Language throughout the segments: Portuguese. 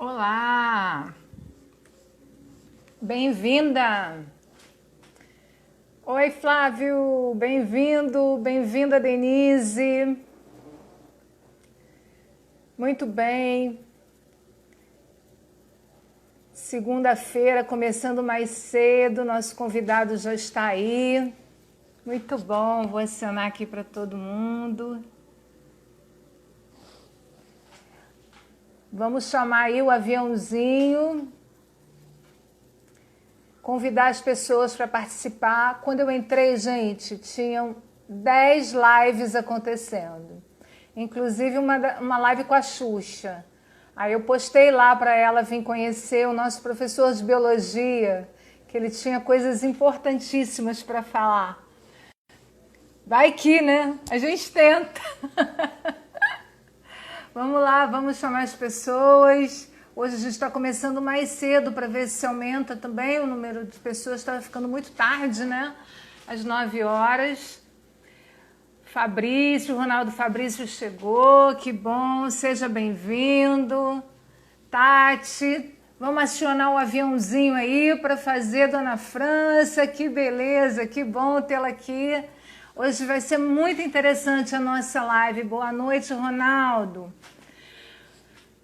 Olá, bem-vinda. Oi, Flávio, bem-vindo, bem-vinda, Denise. Muito bem. Segunda-feira, começando mais cedo, nosso convidado já está aí. Muito bom, vou acionar aqui para todo mundo. Vamos chamar aí o aviãozinho. Convidar as pessoas para participar. Quando eu entrei, gente, tinham 10 lives acontecendo. Inclusive uma live com a Xuxa. Aí eu postei lá para ela vir conhecer o nosso professor de biologia, que ele tinha coisas importantíssimas para falar. Vai que, né? A gente tenta. Vamos lá, vamos chamar as pessoas. Hoje a gente está começando mais cedo para ver se aumenta também o número de pessoas. Está ficando muito tarde, né? Às 9 horas. Fabrício, Ronaldo Fabrício chegou, que bom, seja bem-vindo. Tati, vamos acionar o aviãozinho aí para fazer Dona França, que beleza, que bom tê-la aqui. Hoje vai ser muito interessante a nossa live. Boa noite, Ronaldo.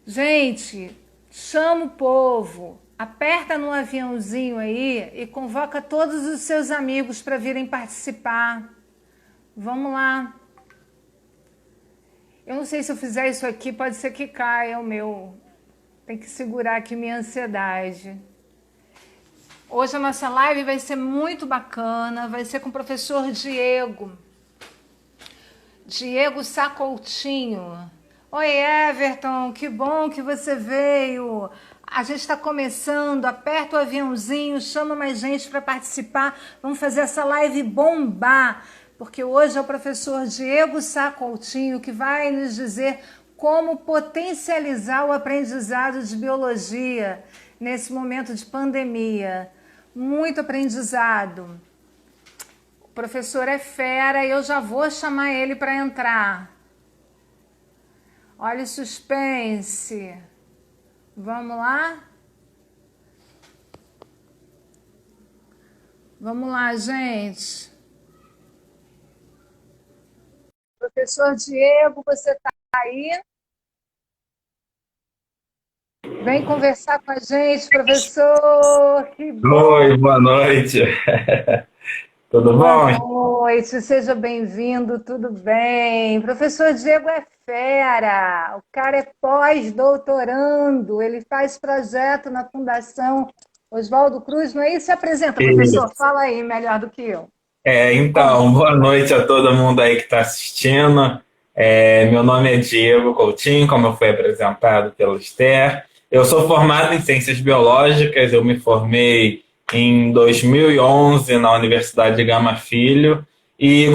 Gente, chama o povo, aperta no aviãozinho aí e convoca todos os seus amigos para virem participar. Vamos lá. Eu não sei se eu fizer isso aqui, pode ser que caia o meu. Tem que segurar aqui minha ansiedade. Hoje a nossa live vai ser muito bacana, vai ser com o professor Diego Sacoutinho. Oi, Everton, que bom que você veio. A gente está começando, aperta o aviãozinho, chama mais gente para participar. Vamos fazer essa live bombar, porque hoje é o professor Diego Sacoutinho que vai nos dizer como potencializar o aprendizado de biologia nesse momento de pandemia. Muito aprendizado. O professor é fera e eu já vou chamar ele para entrar. Olha o suspense. Vamos lá? Vamos lá, gente. Professor Diego, você está aí? Vem conversar com a gente, professor. Que bom. Oi, boa noite. Tudo Boa bom? noite, seja bem-vindo, tudo bem? Professor Diego é fera, o cara é pós-doutorando, ele faz projeto na Fundação Oswaldo Cruz, não é isso? Se apresenta, professor, Isso. fala aí melhor do que eu. Me conta. Então, boa noite a todo mundo aí que está assistindo. Meu nome é Diego Coutinho, como eu fui apresentado pelo Esther. Eu sou formado em Ciências Biológicas, eu me formei em 2011 na Universidade de Gama Filho e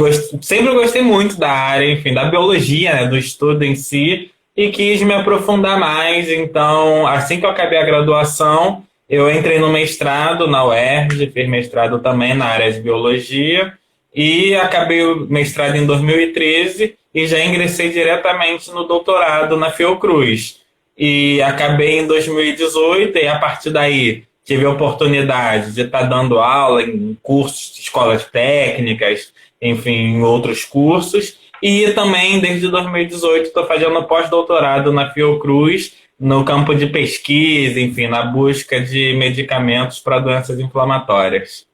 sempre gostei muito da área, enfim, da biologia, né, do estudo em si, e quis me aprofundar mais. Então, assim que eu acabei a graduação, eu entrei no mestrado na UERJ, fiz mestrado também na área de biologia e acabei o mestrado em 2013 e já ingressei diretamente no doutorado na Fiocruz. E acabei em 2018 e a partir daí tive a oportunidade de estar dando aula em cursos de escolas técnicas, enfim, em outros cursos. E também, desde 2018, estou fazendo pós-doutorado na Fiocruz, no campo de pesquisa, enfim, na busca de medicamentos para doenças inflamatórias.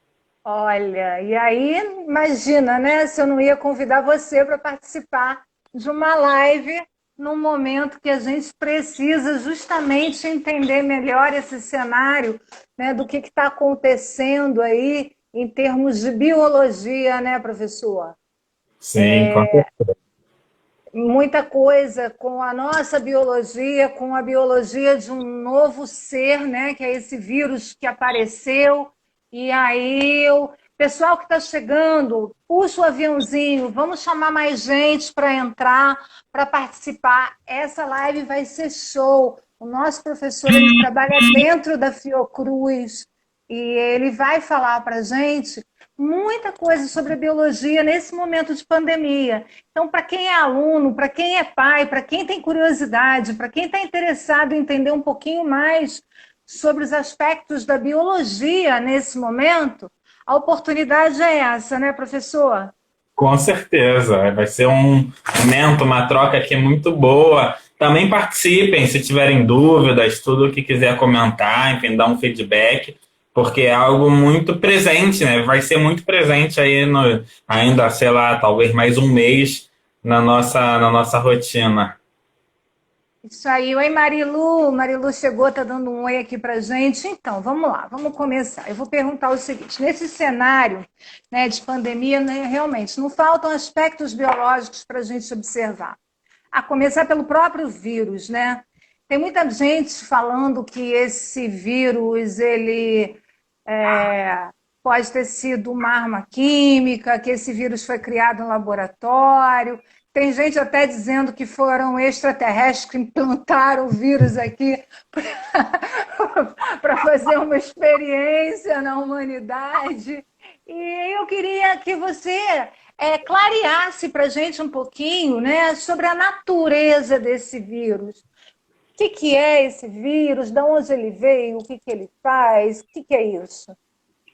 Olha, e aí, imagina, né, se eu não ia convidar você para participar de uma live num momento que a gente precisa justamente entender melhor esse cenário, né, do que está acontecendo aí em termos de biologia, né, professor? Sim, com certeza. Muita coisa com a nossa biologia, com a biologia de um novo ser, né, que é esse vírus que apareceu. E aí, o pessoal que está chegando, puxa o aviãozinho, vamos chamar mais gente para entrar, para participar. Essa live vai ser show. O nosso professor, ele trabalha dentro da Fiocruz e ele vai falar para a gente muita coisa sobre a biologia nesse momento de pandemia. Então, para quem é aluno, para quem é pai, para quem tem curiosidade, para quem está interessado em entender um pouquinho mais sobre os aspectos da biologia nesse momento, a oportunidade é essa, né, professor? Com certeza, vai ser um momento, uma troca aqui muito boa. Também participem, se tiverem dúvidas, tudo o que quiser comentar, enfim, dar um feedback, porque é algo muito presente, né? Vai ser muito presente aí no, ainda, sei lá, talvez mais um mês na nossa rotina. Isso aí. Oi, Marilu. Marilu chegou, tá dando um oi aqui pra gente. Então, vamos lá, vamos começar. Eu vou perguntar o seguinte: nesse cenário, né, de pandemia, né, realmente não faltam aspectos biológicos para a gente observar. A começar pelo próprio vírus, né? Tem muita gente falando que esse vírus, ele pode ter sido uma arma química, que esse vírus foi criado em laboratório. Tem gente até dizendo que foram extraterrestres que implantaram o vírus aqui para fazer uma experiência na humanidade. E eu queria que você clareasse para a gente um pouquinho, né, sobre a natureza desse vírus. O que é esse vírus? De onde ele veio? O que ele faz? O que é isso?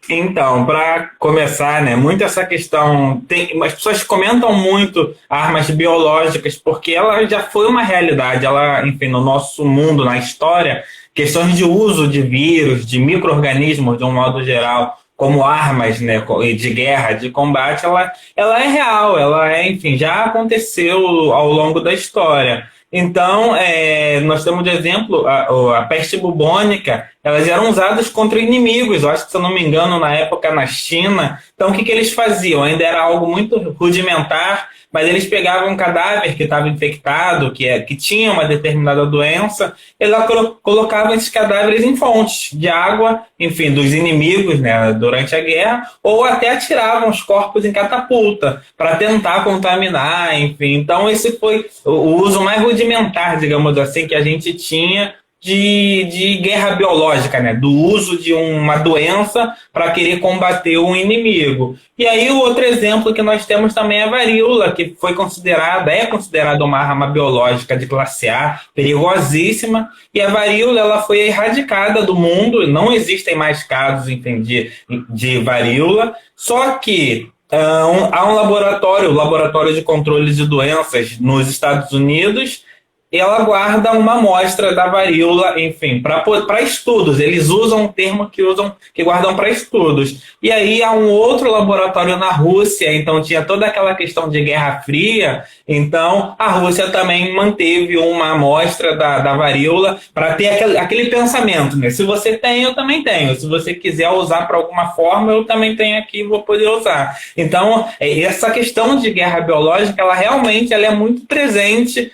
Então, para começar, né, muito essa questão, as pessoas comentam muito armas biológicas porque ela já foi uma realidade, ela, enfim, no nosso mundo, na história, questões de uso de vírus, de micro-organismos, de um modo geral, como armas, né, de guerra, de combate, ela é real, ela é, enfim, já aconteceu ao longo da história. Então, nós temos de exemplo a peste bubônica, elas eram usadas contra inimigos, eu acho que, se eu não me engano, na época na China. Então, o que eles faziam? Ainda era algo muito rudimentar, mas eles pegavam um cadáver que estava infectado, que tinha uma determinada doença, eles colocavam esses cadáveres em fontes de água, enfim, dos inimigos, né, durante a guerra, ou até atiravam os corpos em catapulta para tentar contaminar, enfim. Então, esse foi o uso mais rudimentar, digamos assim, que a gente tinha de guerra biológica, né? Do uso de uma doença para querer combater um inimigo. E aí o outro exemplo que nós temos também é a varíola, que é considerada uma arma biológica de classe A, perigosíssima, e a varíola ela foi erradicada do mundo, não existem mais casos, enfim, de varíola, só que há um laboratório, o Laboratório de Controle de Doenças nos Estados Unidos, ela guarda uma amostra da varíola, enfim, para estudos. Eles usam um termo que guardam para estudos. E aí há um outro laboratório na Rússia, então tinha toda aquela questão de Guerra Fria, então a Rússia também manteve uma amostra da varíola para ter aquele pensamento, né? Se você tem, eu também tenho. Se você quiser usar para alguma forma, eu também tenho aqui e vou poder usar. Então, essa questão de guerra biológica, ela realmente é muito presente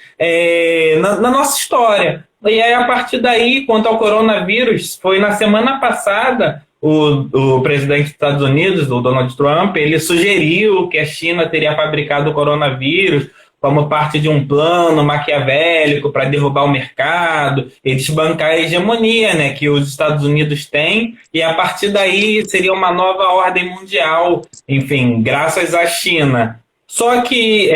na nossa história. E aí, a partir daí, quanto ao coronavírus, foi na semana passada, o presidente dos Estados Unidos, o Donald Trump, ele sugeriu que a China teria fabricado o coronavírus como parte de um plano maquiavélico para derrubar o mercado e desbancar a hegemonia, né, que os Estados Unidos têm, e a partir daí seria uma nova ordem mundial, enfim, graças à China. Só que,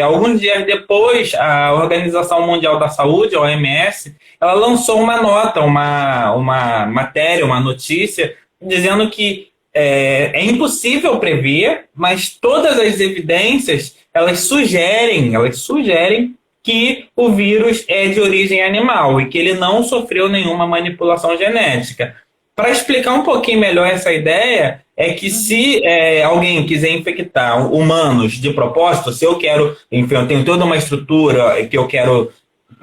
alguns dias depois, a Organização Mundial da Saúde, a OMS, ela lançou uma nota, uma matéria, uma notícia, dizendo que é impossível prever, mas todas as evidências, elas sugerem que o vírus é de origem animal e que ele não sofreu nenhuma manipulação genética. Para explicar um pouquinho melhor essa ideia, é que se alguém quiser infectar humanos de propósito, se eu quero, enfim, eu tenho toda uma estrutura que eu quero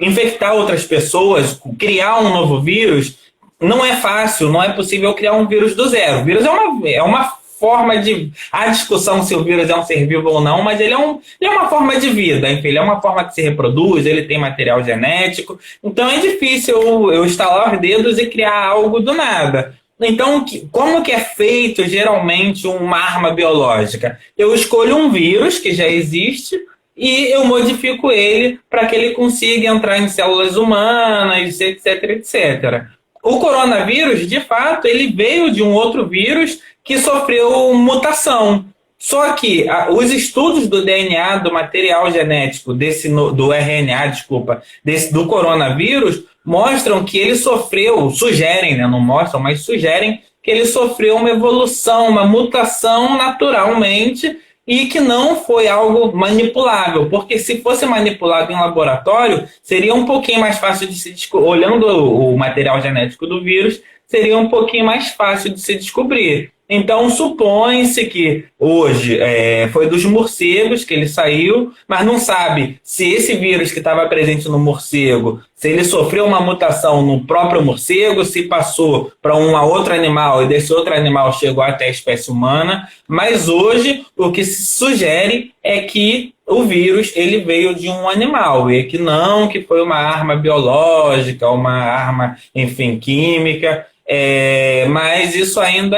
infectar outras pessoas, criar um novo vírus, não é fácil, não é possível criar um vírus do zero. O vírus é uma forma de... Há discussão se o vírus é um ser vivo ou não, mas ele é uma forma de vida, enfim, ele é uma forma que se reproduz, ele tem material genético, então é difícil eu estalar os dedos e criar algo do nada. Então, como que é feito, geralmente, uma arma biológica? Eu escolho um vírus que já existe e eu modifico ele para que ele consiga entrar em células humanas, etc, etc. o coronavírus, de fato, ele veio de um outro vírus que sofreu mutação. Só que os estudos do DNA, do material genético, do RNA, desculpa, do coronavírus, mostram que ele sugerem, né, não mostram, mas sugerem que ele sofreu uma evolução, uma mutação naturalmente e que não foi algo manipulável, porque se fosse manipulado em laboratório, seria um pouquinho mais fácil de se descobrir, olhando o material genético do vírus, seria um pouquinho mais fácil de se descobrir. Então, supõe-se que hoje foi dos morcegos que ele saiu, mas não sabe se esse vírus que estava presente no morcego, se ele sofreu uma mutação no próprio morcego, se passou para um outro animal e desse outro animal chegou até a espécie humana. Mas hoje o que se sugere é que o vírus ele veio de um animal e que foi uma arma biológica, uma arma, enfim, química. Mas isso ainda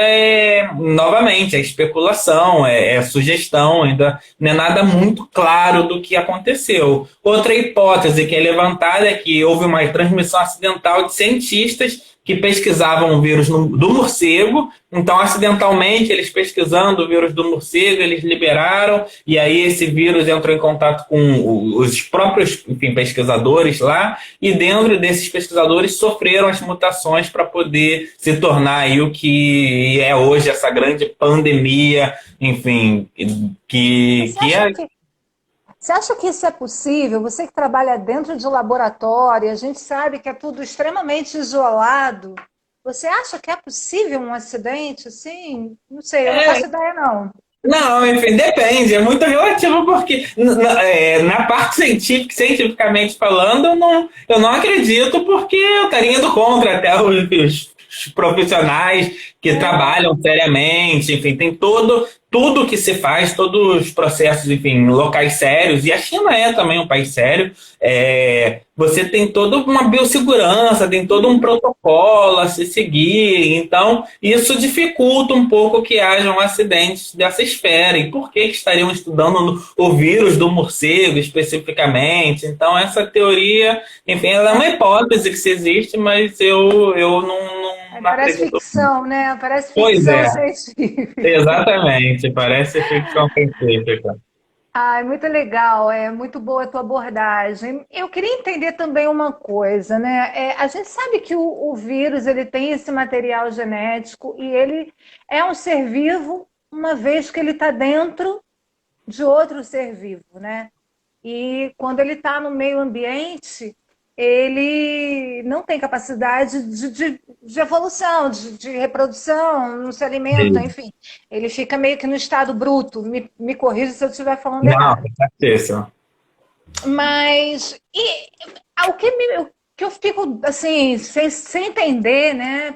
novamente, é especulação, é sugestão, ainda não é nada muito claro do que aconteceu. Outra hipótese que é levantada é que houve uma transmissão acidental de cientistas que pesquisavam o vírus do morcego, então acidentalmente eles pesquisando o vírus do morcego, eles liberaram, e aí esse vírus entrou em contato com os próprios, enfim, pesquisadores lá, e dentro desses pesquisadores sofreram as mutações para poder se tornar aí o que é hoje essa grande pandemia, enfim, Você acha que isso é possível? Você que trabalha dentro de laboratório, a gente sabe que é tudo extremamente isolado. Você acha que é possível um acidente assim? Não sei, eu não faço ideia, não. Não, enfim, depende, é muito relativo, porque na parte cientificamente falando, eu não acredito, porque eu estaria indo contra até os profissionais que trabalham seriamente, enfim, tem tudo que se faz, todos os processos, enfim, locais sérios, e a China é também um país sério, você tem toda uma biossegurança, tem todo um protocolo a se seguir, então isso dificulta um pouco que hajam acidentes dessa esfera. E por que estariam estudando o vírus do morcego especificamente? Então essa teoria, enfim, ela é uma hipótese que se existe, mas eu não parece acredito. ficção, né? Parece Pois ficção é, científica. exatamente, parece ficção científica. Ai, muito legal, é muito boa a tua abordagem. Eu queria entender também uma coisa, né? A gente sabe que o vírus ele tem esse material genético e ele é um ser vivo, uma vez que ele está dentro de outro ser vivo, né? E quando ele está no meio ambiente, ele não tem capacidade de evolução, de reprodução, não se alimenta, Sim. enfim. Ele fica meio que no estado bruto. Me corrija se eu estiver falando Não, errado. com certeza. Mas o que eu fico assim, sem entender, né?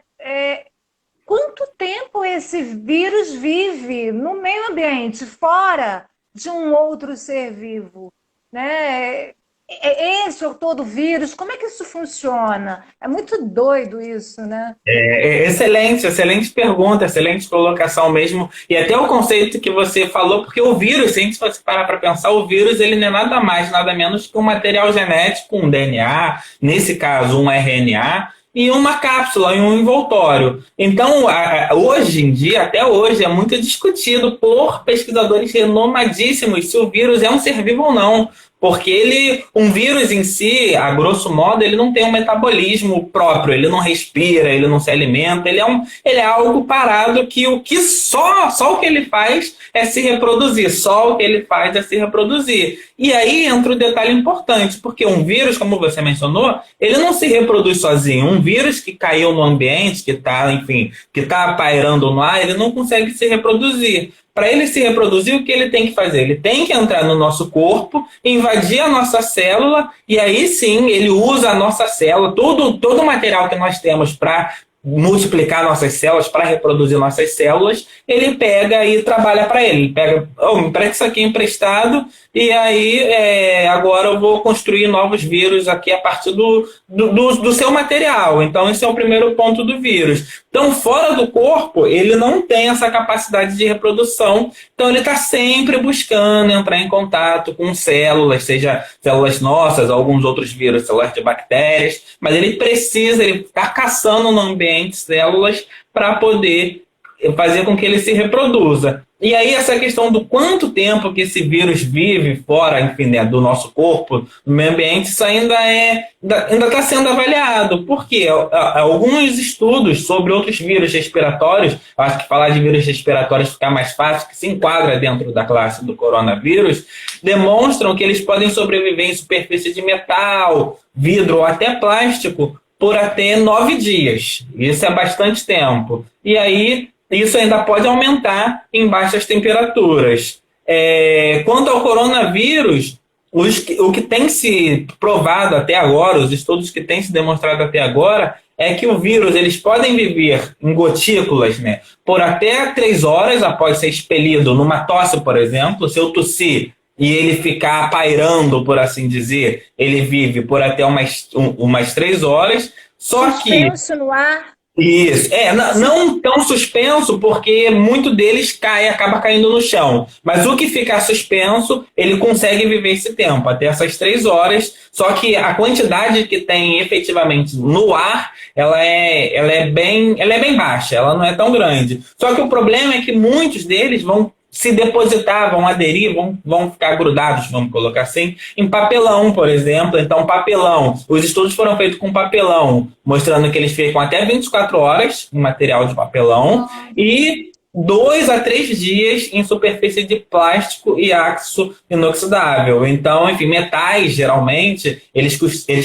Quanto tempo esse vírus vive no meio ambiente, fora de um outro ser vivo, né? Esse ou todo vírus, como é que isso funciona? É muito doido isso, né? Excelente pergunta, excelente colocação mesmo. E até o conceito que você falou, porque o vírus, se a gente fosse parar para pensar, o vírus ele não é nada mais, nada menos que um material genético, um DNA, nesse caso um RNA, e uma cápsula, e um envoltório. Então, hoje em dia, até hoje, é muito discutido por pesquisadores renomadíssimos se o vírus é um ser vivo ou não. Porque um vírus em si, a grosso modo, ele não tem um metabolismo próprio, ele não respira, ele não se alimenta, ele é algo parado que só o que ele faz é se reproduzir, só o que ele faz é se reproduzir. E aí entra o detalhe importante, porque um vírus, como você mencionou, ele não se reproduz sozinho. Um vírus que caiu no ambiente, que está pairando no ar, ele não consegue se reproduzir. Para ele se reproduzir, o que ele tem que fazer? Ele tem que entrar no nosso corpo, invadir a nossa célula, e aí sim ele usa a nossa célula, todo o material que nós temos para multiplicar nossas células, para reproduzir nossas células, ele pega e trabalha para ele. Ele pega, me empresta isso aqui emprestado, e aí agora eu vou construir novos vírus aqui a partir do seu material. Então esse é o primeiro ponto do vírus. Então, fora do corpo, ele não tem essa capacidade de reprodução, então ele está sempre buscando entrar em contato com células, seja células nossas, alguns outros vírus, células de bactérias, mas ele está caçando no ambiente células para poder fazer com que ele se reproduza. E aí essa questão do quanto tempo que esse vírus vive fora, enfim, né, do nosso corpo, no meio ambiente, isso ainda está sendo avaliado. Por quê? Alguns estudos sobre outros vírus respiratórios, acho que falar de vírus respiratórios fica mais fácil, que se enquadra dentro da classe do coronavírus, demonstram que eles podem sobreviver em superfície de metal, vidro ou até plástico por até 9 dias. Isso é bastante tempo. E aí isso ainda pode aumentar em baixas temperaturas. Quanto ao coronavírus, o que tem se provado até agora, os estudos que têm se demonstrado até agora, é que o vírus eles podem viver em gotículas, né, por até 3 horas após ser expelido numa tosse, por exemplo. Se eu tossir e ele ficar pairando, por assim dizer, ele vive por até umas 3 horas. Só que suspenso no ar. Isso, não tão suspenso, porque muito deles acaba caindo no chão. Mas o que ficar suspenso, ele consegue viver esse tempo, até essas 3 horas. Só que a quantidade que tem efetivamente no ar, ela é bem baixa, ela não é tão grande. Só que o problema é que muitos deles vão se depositar, vão aderir, vão ficar grudados, vamos colocar assim, em papelão, por exemplo. Então, papelão, os estudos foram feitos com papelão, mostrando que eles ficam até 24 horas em material de papelão e 2 a 3 dias em superfície de plástico e aço inoxidável. Então, enfim, metais, geralmente, eles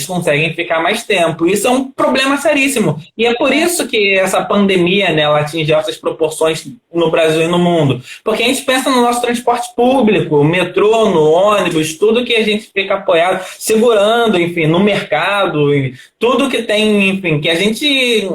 conseguem ficar mais tempo. Isso é um problema seríssimo. E é por isso que essa pandemia, né, ela atingiu essas proporções no Brasil e no mundo. Porque a gente pensa no nosso transporte público, metrô, no ônibus, tudo que a gente fica apoiado, segurando, enfim, no mercado, tudo que tem, enfim, que a gente...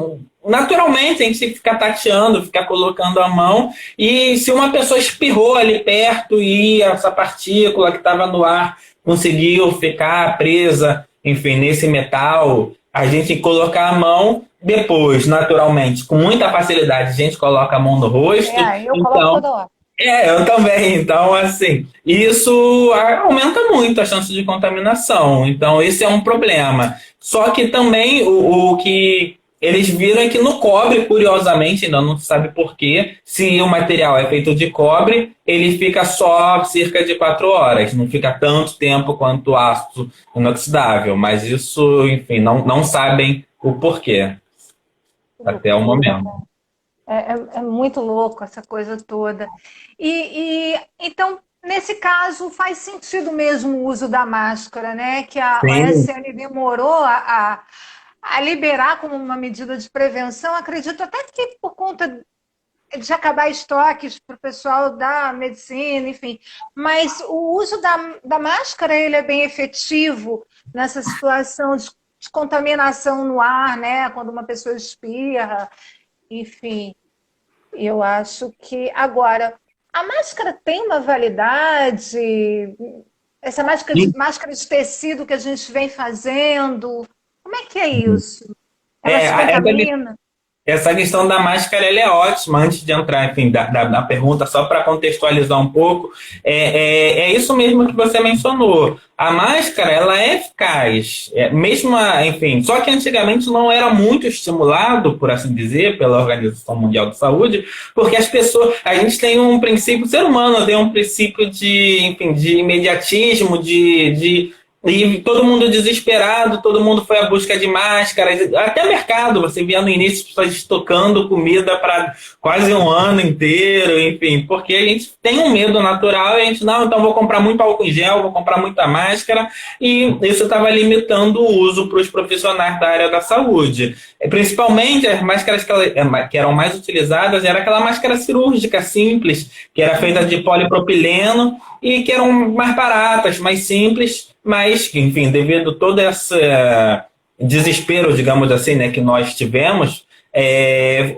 Naturalmente, a gente fica tateando, fica colocando a mão, e se uma pessoa espirrou ali perto e essa partícula que estava no ar conseguiu ficar presa, enfim, nesse metal, a gente tem que colocar a mão. Depois, naturalmente, com muita facilidade, a gente coloca a mão no rosto. Eu coloco toda hora. Eu também. Então, assim, isso aumenta muito a chance de contaminação. Então, esse é um problema. Só que também o que eles viram é que no cobre, curiosamente, ainda não se sabe por quê, se o material é feito de cobre, ele fica só cerca de 4 horas, não fica tanto tempo quanto o aço inoxidável, mas isso, enfim, não sabem o porquê até o momento. É muito louco essa coisa toda. Então, nesse caso, faz sentido mesmo o uso da máscara, né? Que a OSN demorou a liberar como uma medida de prevenção. Acredito até que por conta de acabar estoques para o pessoal da medicina, enfim. Mas o uso da máscara, ele é bem efetivo nessa situação de contaminação no ar, né? Quando uma pessoa espirra, enfim. Eu acho que... Agora, a máscara tem uma validade? Essa máscara de tecido que a gente vem fazendo... Como é que é isso? Ela se contamina? Essa questão da máscara ela é ótima. Antes de entrar, enfim, da pergunta, só para contextualizar um pouco, é isso mesmo que você mencionou. A máscara ela é eficaz, enfim, só que antigamente não era muito estimulado, por assim dizer, pela Organização Mundial de Saúde, porque as pessoas, a gente tem um princípio, o ser humano tem um princípio de imediatismo, e todo mundo desesperado, todo mundo foi à busca de máscaras, até mercado, você via no início pessoas estocando comida para quase um ano inteiro, enfim, porque a gente tem um medo natural e a gente, então vou comprar muito álcool em gel, vou comprar muita máscara, e isso estava limitando o uso para os profissionais da área da saúde. Principalmente as máscaras que eram mais utilizadas era aquela máscara cirúrgica simples, que era feita de polipropileno e que eram mais baratas, mais simples, mas, enfim, devido a todo esse desespero, digamos assim, né, que nós tivemos,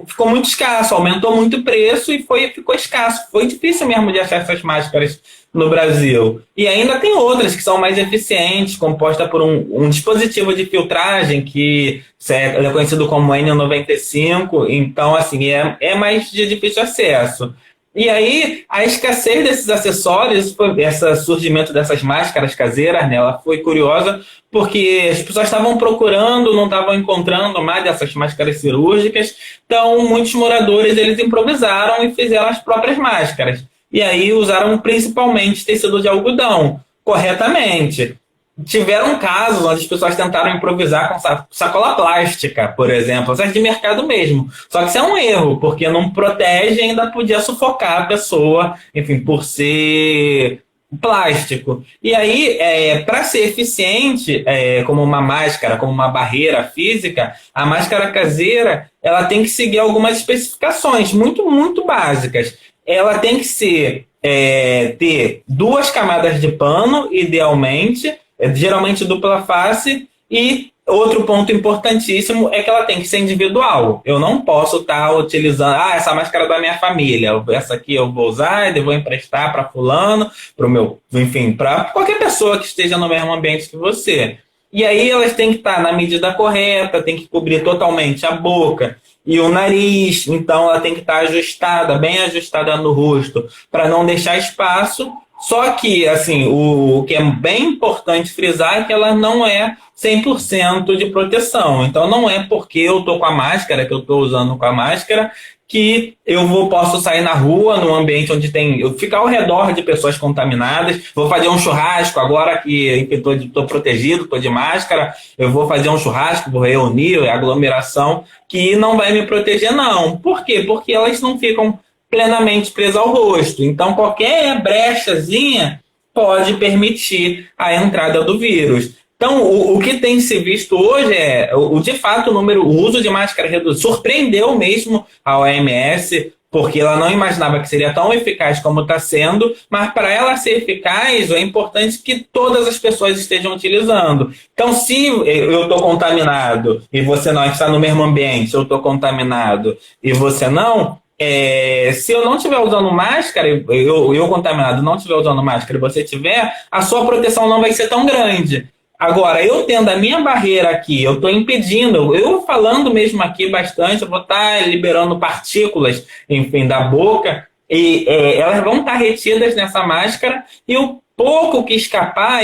ficou muito escasso, aumentou muito o preço e ficou escasso. Foi difícil mesmo de achar essas máscaras no Brasil. E ainda tem outras que são mais eficientes, composta por um dispositivo de filtragem que é conhecido como N95, então assim, é mais de difícil acesso. E aí, a escassez desses acessórios, esse surgimento dessas máscaras caseiras, né, ela foi curiosa porque as pessoas estavam procurando, não estavam encontrando mais dessas máscaras cirúrgicas, então muitos moradores eles improvisaram e fizeram as próprias máscaras. E aí usaram principalmente tecido de algodão, corretamente. Tiveram casos onde as pessoas tentaram improvisar com sacola plástica, por exemplo, essas de mercado mesmo. Só que isso é um erro, porque não protege e ainda podia sufocar a pessoa, enfim, por ser plástico. E aí, para ser eficiente, como uma máscara, como uma barreira física, a máscara caseira ela tem que seguir algumas especificações muito, muito básicas. Ela tem que ter 2 camadas de pano, idealmente, geralmente dupla face, e outro ponto importantíssimo é que ela tem que ser individual. Eu não posso estar utilizando, essa máscara da minha família, essa aqui eu vou usar e vou emprestar para fulano, enfim, para qualquer pessoa que esteja no mesmo ambiente que você. E aí elas têm que estar na medida correta, tem que cobrir totalmente a boca e o nariz, então ela tem que estar ajustada, bem ajustada no rosto, para não deixar espaço. Só que, assim, o que é bem importante frisar é que ela não é 100% de proteção. Então, não é porque eu estou com a máscara, que eu estou usando com a máscara, que posso sair na rua, num ambiente onde eu ficar ao redor de pessoas contaminadas, vou fazer um churrasco agora que estou protegido, estou de máscara, eu vou fazer um churrasco, vou reunir, aglomeração, que não vai me proteger, não. Por quê? Porque elas não ficam plenamente presas ao rosto. Então, qualquer brechazinha pode permitir a entrada do vírus. Então, o que tem se visto hoje de fato, o uso de máscara reduzido surpreendeu mesmo a OMS, porque ela não imaginava que seria tão eficaz como está sendo, mas para ela ser eficaz, é importante que todas as pessoas estejam utilizando. Então, se eu estou contaminado e você não, a gente está no mesmo ambiente, eu estou contaminado e você não, se eu não estiver usando máscara, eu contaminado não estiver usando máscara e você tiver, a sua proteção não vai ser tão grande. Agora, eu tendo a minha barreira aqui, eu estou impedindo, eu falando mesmo aqui bastante, eu vou estar liberando partículas, enfim, da boca, e elas vão estar retidas nessa máscara, e o pouco que escapar,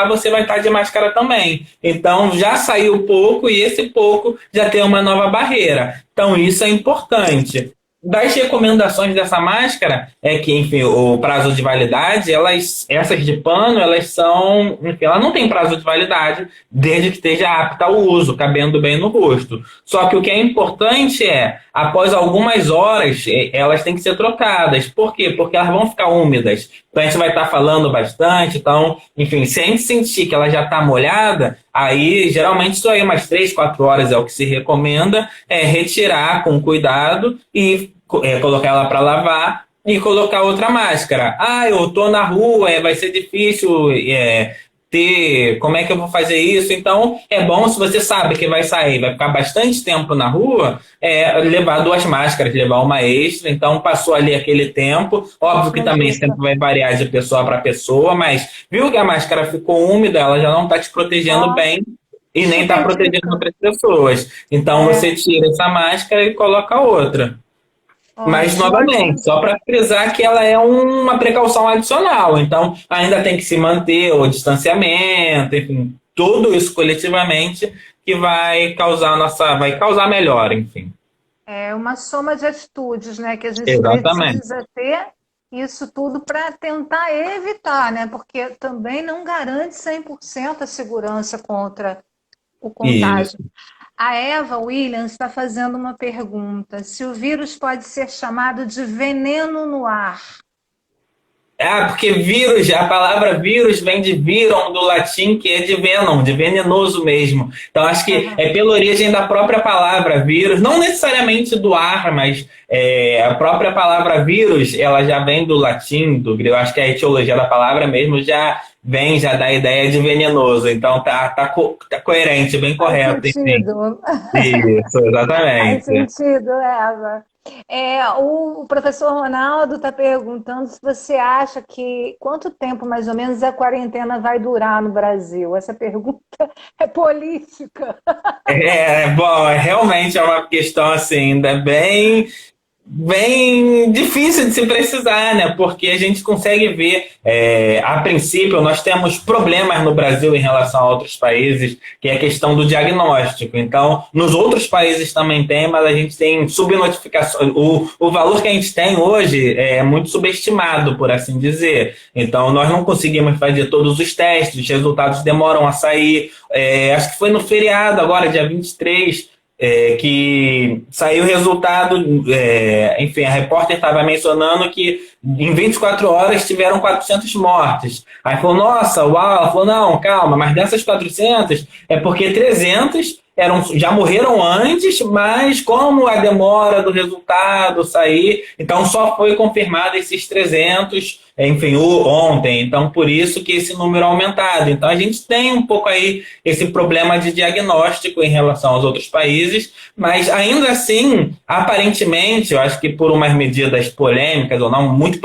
você vai estar de máscara também. Então, já saiu pouco, e esse pouco já tem uma nova barreira. Então, isso é importante. Das recomendações dessa máscara é que, enfim, o prazo de validade, essas de pano, enfim, ela não tem prazo de validade desde que esteja apta ao uso, cabendo bem no rosto. Só que o que é importante após algumas horas, elas têm que ser trocadas. Por quê? Porque elas vão ficar úmidas. Então a gente vai estar falando bastante, então, enfim, se a gente sentir que ela já está molhada, aí geralmente isso aí umas 3, 4 horas é o que se recomenda, retirar com cuidado e colocar ela para lavar e colocar outra máscara. Eu tô na rua, vai ser difícil como é que eu vou fazer isso? Então, é bom se você sabe que vai sair, vai ficar bastante tempo na rua, levar 2 máscaras, levar uma extra. Então, passou ali aquele tempo. Óbvio que também sempre vai variar de pessoa para pessoa, mas viu que a máscara ficou úmida, ela já não está te protegendo bem e nem está protegendo outras pessoas. Então, você tira essa máscara e coloca outra. Mas, novamente, só para frisar que ela é uma precaução adicional. Então, ainda tem que se manter o distanciamento, enfim, tudo isso coletivamente que vai causar melhor, enfim. É uma soma de atitudes, né, que a gente precisa ter isso tudo para tentar evitar, né, porque também não garante 100% a segurança contra o contágio. Isso. A Eva Williams está fazendo uma pergunta. Se o vírus pode ser chamado de veneno no ar? Porque vírus, a palavra vírus vem de virum, do latim, que é de venom, de venenoso mesmo. Então, acho que é pela origem da própria palavra vírus, não necessariamente do ar, mas a própria palavra vírus, ela já vem do latim, do grego. Acho que a etiologia da palavra mesmo já vem já da ideia de venenoso. Então tá coerente, bem Faz correto, enfim. sentido. Isso, Faz exatamente. sentido, Eva. O professor Ronaldo está perguntando se você acha que quanto tempo mais ou menos a quarentena vai durar no Brasil. Essa pergunta é política. Bom, realmente é uma questão assim, ainda bem difícil de se precisar, né? Porque a gente consegue ver, a princípio, nós temos problemas no Brasil em relação a outros países, que é a questão do diagnóstico. Então, nos outros países também tem, mas a gente tem subnotificações. O valor que a gente tem hoje é muito subestimado, por assim dizer. Então, nós não conseguimos fazer todos os testes, os resultados demoram a sair. Acho que foi no feriado, agora, dia 23, que saiu o resultado, enfim, a repórter estava mencionando que em 24 horas tiveram 400 mortes. Aí falou, nossa, uau, ela falou, não, calma, mas dessas 400 é porque 300 já morreram antes, mas como a demora do resultado sair, então só foi confirmado esses 300, enfim, ontem. Então, por isso que esse número é aumentado. Então, a gente tem um pouco aí esse problema de diagnóstico em relação aos outros países, mas ainda assim, aparentemente, eu acho que por umas medidas polêmicas ou não, muito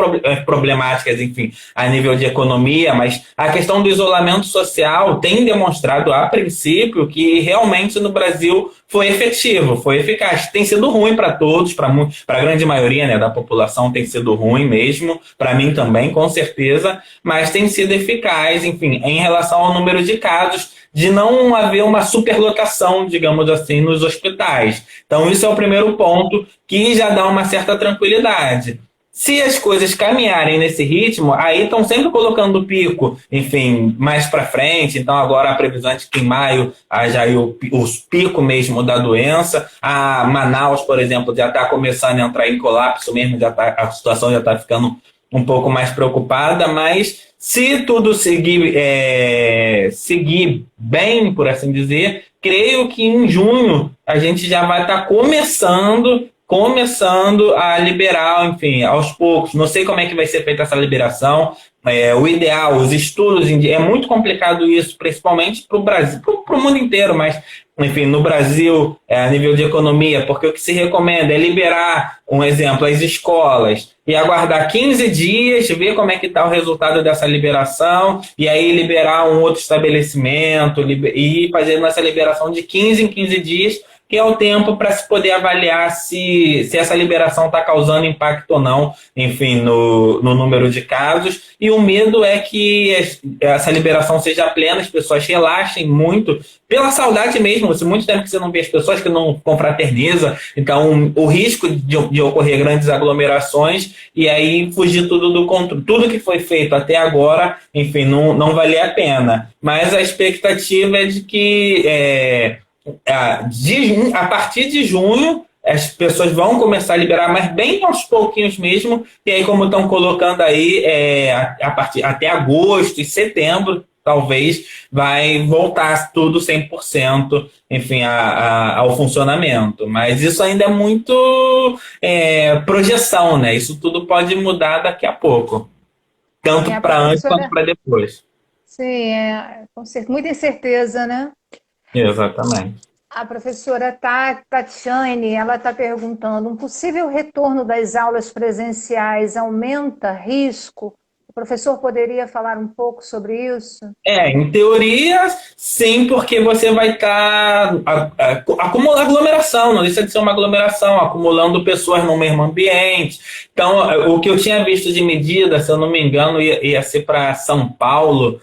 problemáticas, enfim, a nível de economia, mas a questão do isolamento social tem demonstrado, a princípio, que realmente no Brasil foi efetivo, foi eficaz. Tem sido ruim para todos, para a grande maioria, né, da população tem sido ruim mesmo, para mim também, com certeza, mas tem sido eficaz, enfim, em relação ao número de casos, de não haver uma superlotação, digamos assim, nos hospitais. Então, isso é o primeiro ponto que já dá uma certa tranquilidade. Se as coisas caminharem nesse ritmo, aí estão sempre colocando o pico, enfim, mais para frente. Então, agora a previsão é de que em maio haja aí o pico mesmo da doença. A Manaus, por exemplo, já está começando a entrar em colapso mesmo, a situação já está ficando um pouco mais preocupada, mas se tudo seguir bem, por assim dizer, creio que em junho a gente já vai estar começando a liberar, enfim, aos poucos. Não sei como é que vai ser feita essa liberação. O ideal, os estudos, é muito complicado isso, principalmente para o Brasil, para o mundo inteiro, mas, enfim, no Brasil, a nível de economia, porque o que se recomenda é liberar, um exemplo, as escolas, e aguardar 15 dias, ver como é que está o resultado dessa liberação, e aí liberar um outro estabelecimento, e ir fazendo essa liberação de 15 em 15 dias, que é o tempo para se poder avaliar se essa liberação está causando impacto ou não, enfim, no número de casos. E o medo é que essa liberação seja plena, as pessoas relaxem muito, pela saudade mesmo. Muito tempo que você não vê as pessoas, que não confraterniza, então o risco de ocorrer grandes aglomerações e aí fugir tudo do controle. Tudo que foi feito até agora, enfim, não valia a pena. Mas a expectativa é de que a partir de junho as pessoas vão começar a liberar, mas bem aos pouquinhos mesmo, e aí como estão colocando aí, até agosto e setembro, talvez, vai voltar tudo 100%, enfim, ao funcionamento. Mas isso ainda é muito projeção, né? Isso tudo pode mudar daqui a pouco, tanto para antes quanto para depois. Sim, com muita incerteza, né? Exatamente. A professora Tatiane, ela está perguntando, um possível retorno das aulas presenciais aumenta risco? O professor poderia falar um pouco sobre isso? Em teoria, sim, porque você vai estar acumulando aglomeração, não deixa de ser uma aglomeração, acumulando pessoas no mesmo ambiente. Então, o que eu tinha visto de medida, se eu não me engano, ia ser para São Paulo.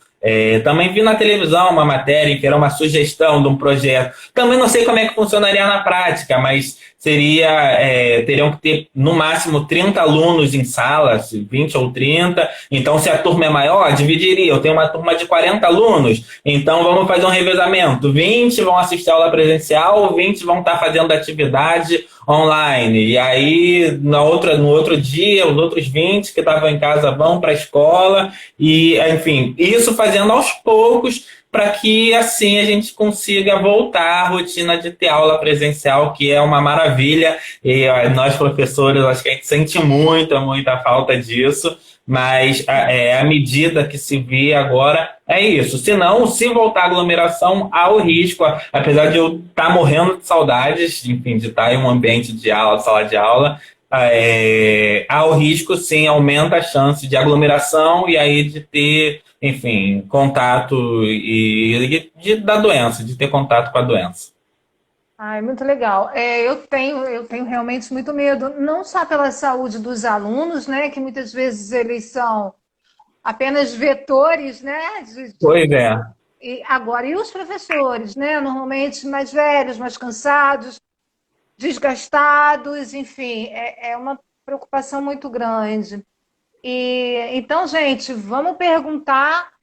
Também vi na televisão uma matéria que era uma sugestão de um projeto. Também não sei como é que funcionaria na prática, mas teriam que ter no máximo 30 alunos em salas, 20 ou 30. Então, se a turma é maior, dividiria. Eu tenho uma turma de 40 alunos, então vamos fazer um revezamento. 20 vão assistir a aula presencial, 20 vão estar fazendo atividade online. E aí, no outro dia, os outros 20 que estavam em casa vão para a escola. E, enfim, isso fazendo aos poucos, para que assim a gente consiga voltar à rotina de ter aula presencial, que é uma maravilha, e nós professores, acho que a gente sente muita falta disso, mas a medida que se vê agora é isso. Se não, se voltar à aglomeração, há o risco, apesar de eu estar morrendo de saudades, enfim, de estar em um ambiente de aula, de sala de aula, há o risco, sim, aumenta a chance de aglomeração e aí de ter, enfim, contato da doença, de ter contato com a doença. Ai, muito legal. Eu tenho realmente muito medo, não só pela saúde dos alunos, né, que muitas vezes eles são apenas vetores, né, Pois é. e os professores, né, normalmente mais velhos, mais cansados, desgastados, enfim, é uma preocupação muito grande. E então, gente, vamos perguntar.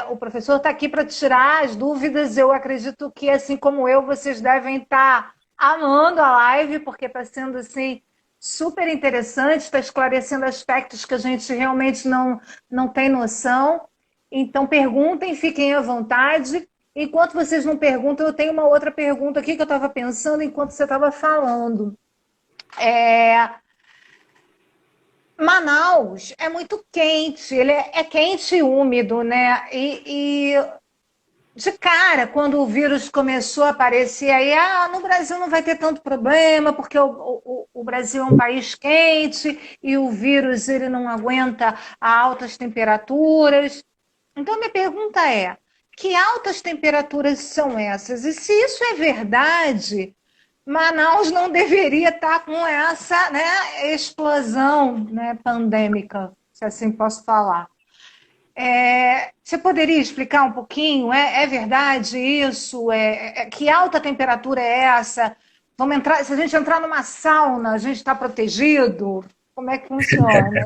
O professor está aqui para tirar as dúvidas. Eu acredito que, assim como eu, vocês devem estar amando a live, porque está sendo assim super interessante, está esclarecendo aspectos que a gente realmente não tem noção. Então, perguntem, fiquem à vontade. Enquanto vocês não perguntam, eu tenho uma outra pergunta aqui que eu estava pensando enquanto você estava falando. Manaus é muito quente, ele é quente e úmido, né? E de cara, quando o vírus começou a aparecer aí, no Brasil não vai ter tanto problema, porque o Brasil é um país quente e o vírus ele não aguenta a altas temperaturas. Então, minha pergunta é: que altas temperaturas são essas? E se isso é verdade, Manaus não deveria estar com essa, né, explosão, né, pandêmica, se assim posso falar. Você poderia explicar um pouquinho? É verdade isso? Que alta temperatura é essa? Vamos entrar, se a gente entrar numa sauna, a gente está protegido? Como é que funciona?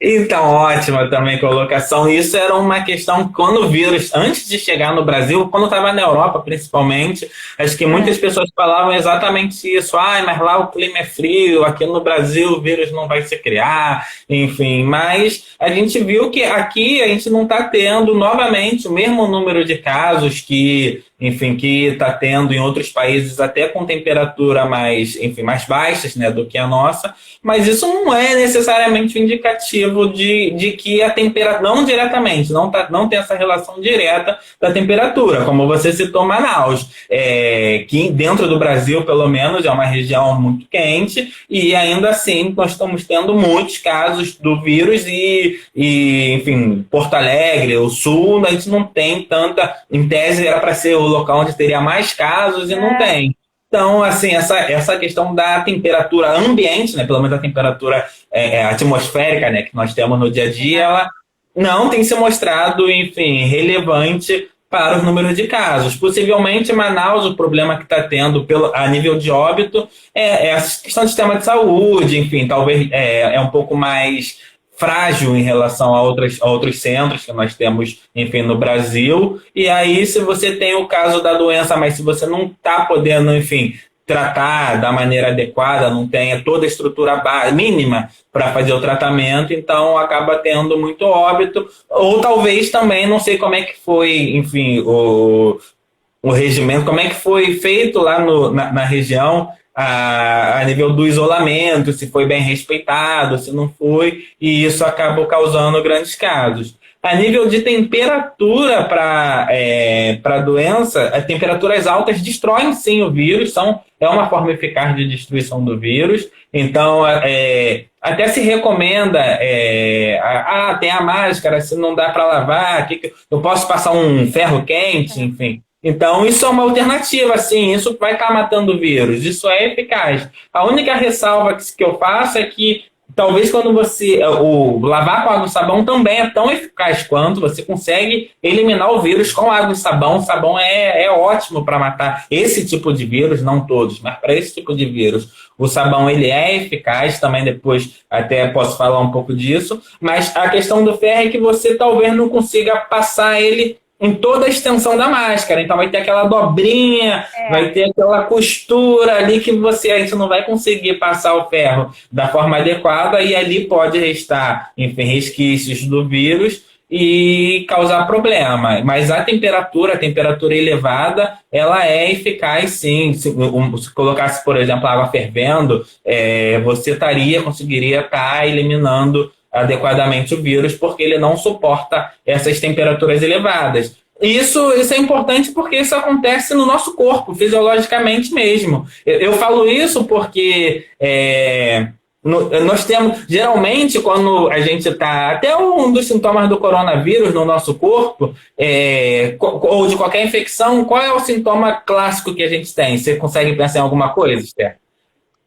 Então, ótima também colocação. Isso era uma questão quando o vírus, antes de chegar no Brasil, quando estava na Europa principalmente, acho que muitas pessoas falavam exatamente isso. Mas lá o clima é frio, aqui no Brasil o vírus não vai se criar, enfim. Mas a gente viu que aqui a gente não está tendo novamente o mesmo número de casos enfim, que está tendo em outros países, até com temperatura mais baixas, né, do que a nossa, mas isso não é necessariamente um indicativo de que a temperatura, não diretamente, não tem essa relação direta da temperatura, como você citou Manaus, que dentro do Brasil, pelo menos, é uma região muito quente, e ainda assim nós estamos tendo muitos casos do vírus enfim, Porto Alegre, o Sul, a gente não tem tanta, em tese era para ser o local onde teria mais casos e não tem. Então, assim, essa questão da temperatura ambiente, né, pelo menos a temperatura atmosférica, né, que nós temos no dia a dia, ela não tem se mostrado, enfim, relevante para os números de casos. Possivelmente, em Manaus, o problema que está tendo a nível de óbito é a questão do sistema de saúde, enfim, talvez é um pouco mais frágil em relação a outros centros que nós temos, enfim, no Brasil. E aí, se você tem o caso da doença, mas se você não está podendo, enfim, tratar da maneira adequada, não tem toda a estrutura mínima para fazer o tratamento, então acaba tendo muito óbito. Ou talvez também, não sei como é que foi, enfim, o regimento, como é que foi feito lá na região, a nível do isolamento, se foi bem respeitado, se não foi, e isso acabou causando grandes casos. A nível de temperatura para a doença, as temperaturas altas destroem sim o vírus, é uma forma eficaz de destruição do vírus, então até se recomenda, tem a máscara, se não dá para lavar, eu posso passar um ferro quente, enfim. Então, isso é uma alternativa, sim, isso vai estar matando o vírus, isso é eficaz. A única ressalva que eu faço é que talvez quando lavar com água e sabão também é tão eficaz quanto você consegue eliminar o vírus com água e sabão. O sabão é ótimo para matar esse tipo de vírus, não todos, mas para esse tipo de vírus. O sabão ele é eficaz, também depois até posso falar um pouco disso, mas a questão do ferro é que você talvez não consiga passar ele em toda a extensão da máscara. Então vai ter aquela dobrinha, vai ter aquela costura ali que a gente não vai conseguir passar o ferro da forma adequada e ali pode restar, enfim, resquícios do vírus e causar problema. Mas a temperatura elevada, ela é eficaz sim. Se colocasse, por exemplo, água fervendo, você conseguiria estar eliminando adequadamente o vírus, porque ele não suporta essas temperaturas elevadas. Isso é importante porque isso acontece no nosso corpo, fisiologicamente mesmo. Eu falo isso porque nós temos, geralmente, quando a gente está, até um dos sintomas do coronavírus no nosso corpo, ou de qualquer infecção, qual é o sintoma clássico que a gente tem? Você consegue pensar em alguma coisa, Esther?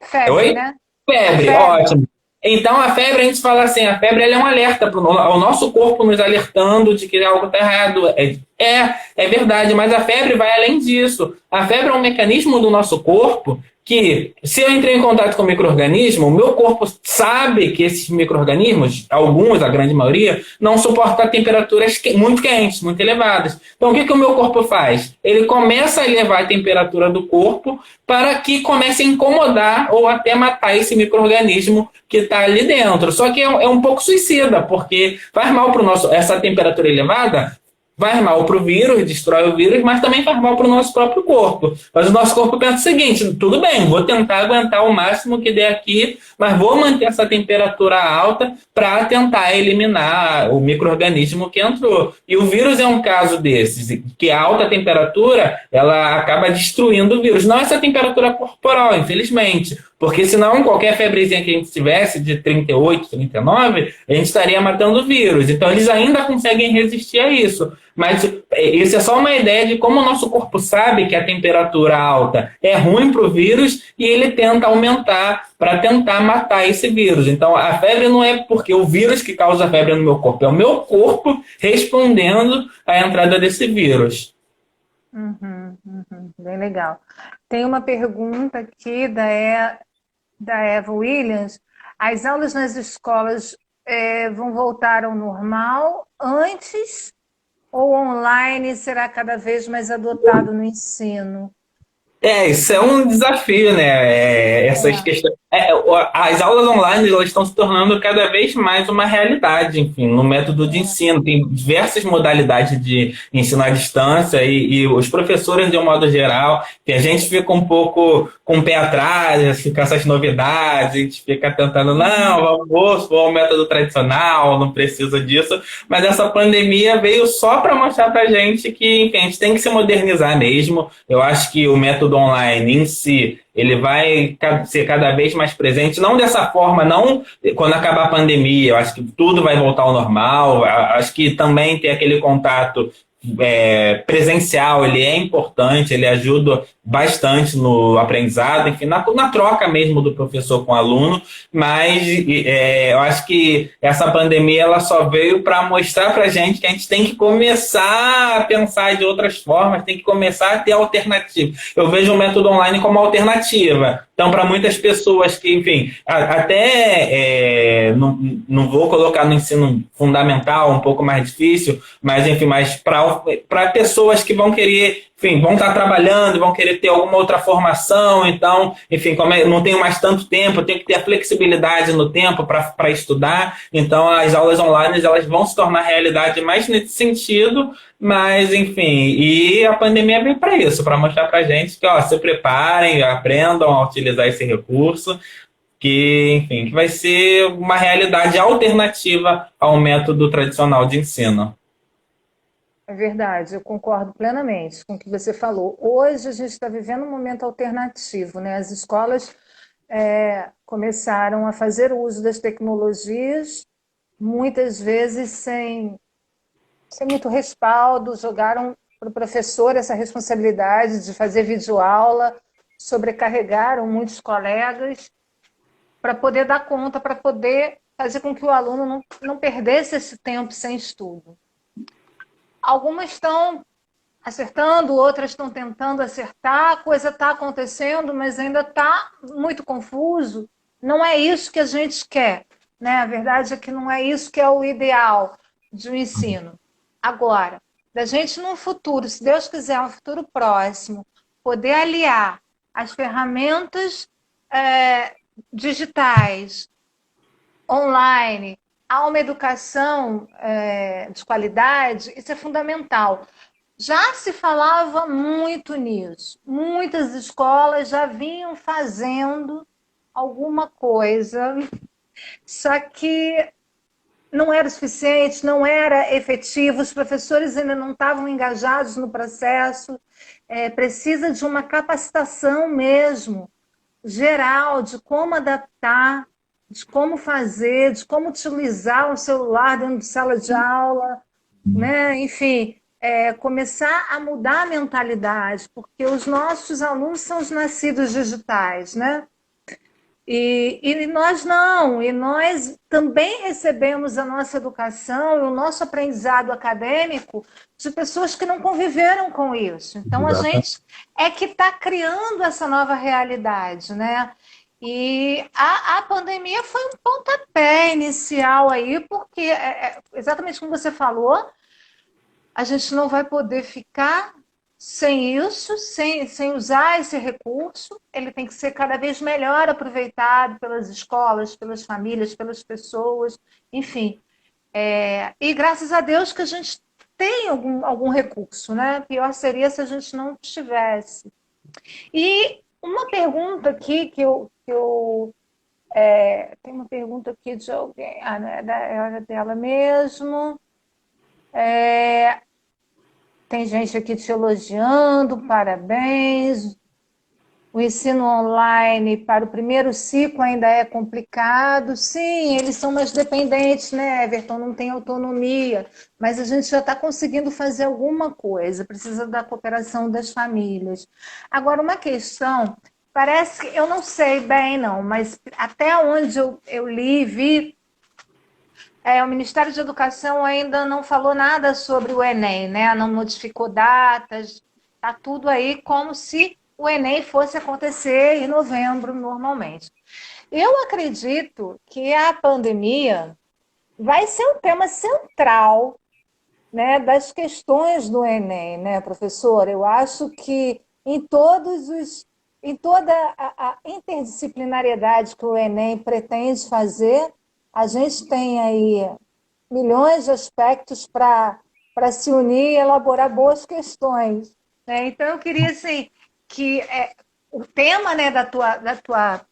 Febre, Oi? né? A Febre, febre. ótimo. Então, a febre, a gente fala assim, a febre ela é um alerta para o nosso corpo nos alertando de que algo está errado. É verdade, mas a febre vai além disso. A febre é um mecanismo do nosso corpo que, se eu entrei em contato com o micro-organismo, o meu corpo sabe que esses micro-organismos, alguns, a grande maioria, não suportam temperaturas muito quentes, muito elevadas. Então, o que o meu corpo faz? Ele começa a elevar a temperatura do corpo para que comece a incomodar ou até matar esse micro-organismo que está ali dentro. Só que é um pouco suicida, porque faz mal para o nosso... Essa temperatura elevada faz mal para o vírus, destrói o vírus, mas também faz mal para o nosso próprio corpo. Mas o nosso corpo pensa o seguinte, tudo bem, vou tentar aguentar o máximo que der aqui, mas vou manter essa temperatura alta para tentar eliminar o micro-organismo que entrou. E o vírus é um caso desses, que a alta temperatura, ela acaba destruindo o vírus. Não essa temperatura corporal, infelizmente, porque senão qualquer febrezinha que a gente tivesse de 38, 39, a gente estaria matando o vírus. Então eles ainda conseguem resistir a isso. Mas isso é só uma ideia de como o nosso corpo sabe que a temperatura alta é ruim para o vírus e ele tenta aumentar para tentar matar esse vírus. Então a febre não é porque o vírus que causa a febre no meu corpo, é o meu corpo respondendo à entrada desse vírus. Bem legal. Tem uma pergunta aqui da Eva Williams. As aulas nas escolas vão voltar ao normal antes ou online será cada vez mais adotado no ensino? Isso é um desafio, né? Essas É. questões. As aulas online elas estão se tornando cada vez mais uma realidade, enfim, no método de ensino. Tem diversas modalidades de ensino à distância e os professores, de um modo geral, que a gente fica um pouco com o pé atrás, fica essas novidades, a gente fica tentando, não, vou ao método tradicional, não precisa disso. Mas essa pandemia veio só para mostrar para a gente que, enfim, a gente tem que se modernizar mesmo. Eu acho que o método online em si, ele vai ser cada vez mais presente, não dessa forma, não quando acabar a pandemia, eu acho que tudo vai voltar ao normal, acho que também ter aquele contato presencial, ele é importante, ele ajuda bastante no aprendizado, enfim, na troca mesmo do professor com o aluno, mas eu acho que essa pandemia ela só veio para mostrar para a gente que a gente tem que começar a pensar de outras formas, tem que começar a ter alternativa. Eu vejo o método online como alternativa. Então, para muitas pessoas que, enfim, até não vou colocar no ensino fundamental, um pouco mais difícil, mas, enfim, mas para pessoas que vão querer, enfim, vão estar trabalhando, vão querer ter alguma outra formação, então, enfim, como não tenho mais tanto tempo, eu tenho que ter a flexibilidade no tempo para estudar, então as aulas online elas vão se tornar realidade mais nesse sentido, mas, enfim, e a pandemia veio para isso, para mostrar para a gente que, ó, se preparem, aprendam a utilizar esse recurso, que, enfim, que vai ser uma realidade alternativa ao método tradicional de ensino. É verdade, eu concordo plenamente com o que você falou. Hoje a gente está vivendo um momento alternativo, né? As escolas começaram a fazer uso das tecnologias, muitas vezes sem muito respaldo, jogaram para o professor essa responsabilidade de fazer videoaula, sobrecarregaram muitos colegas para poder dar conta, para poder fazer com que o aluno não perdesse esse tempo sem estudo. Algumas estão acertando, outras estão tentando acertar, a coisa está acontecendo, mas ainda está muito confuso. Não é isso que a gente quer, né? A verdade é que não é isso que é o ideal de um ensino. Agora, da gente num futuro, se Deus quiser, um futuro próximo, poder aliar as ferramentas digitais, online, há uma educação de qualidade, isso é fundamental. Já se falava muito nisso. Muitas escolas já vinham fazendo alguma coisa, só que não era suficiente, não era efetivo, os professores ainda não estavam engajados no processo. Precisa de uma capacitação mesmo, geral, de como adaptar, de como fazer, de como utilizar o celular dentro de sala de aula, né? Enfim, começar a mudar a mentalidade, porque os nossos alunos são os nascidos digitais, né? E nós não, e nós também recebemos a nossa educação e o nosso aprendizado acadêmico de pessoas que não conviveram com isso. Então, a gente é que está criando essa nova realidade, né? E a pandemia foi um pontapé inicial aí, porque, exatamente como você falou, a gente não vai poder ficar sem isso, sem usar esse recurso. Ele tem que ser cada vez melhor aproveitado pelas escolas, pelas famílias, pelas pessoas, enfim. E graças a Deus que a gente tem algum recurso, né? Pior seria se a gente não tivesse. E uma pergunta aqui tem uma pergunta aqui de alguém, não é dela mesmo. Tem gente aqui te elogiando, parabéns. O ensino online para o primeiro ciclo ainda é complicado. Sim, eles são mais dependentes, né, Everton? Não tem autonomia. Mas a gente já está conseguindo fazer alguma coisa. Precisa da cooperação das famílias. Agora, uma questão, parece que, eu não sei bem não, mas até onde eu li e vi, o Ministério de Educação ainda não falou nada sobre o Enem, né? Não modificou datas, está tudo aí como se o Enem fosse acontecer em novembro, normalmente. Eu acredito que a pandemia vai ser um tema central, né, das questões do Enem, né, professor? Eu acho que em toda a interdisciplinariedade que o Enem pretende fazer, a gente tem aí milhões de aspectos para se unir e elaborar boas questões, né? Então, eu queria, assim, que o tema, né, da tua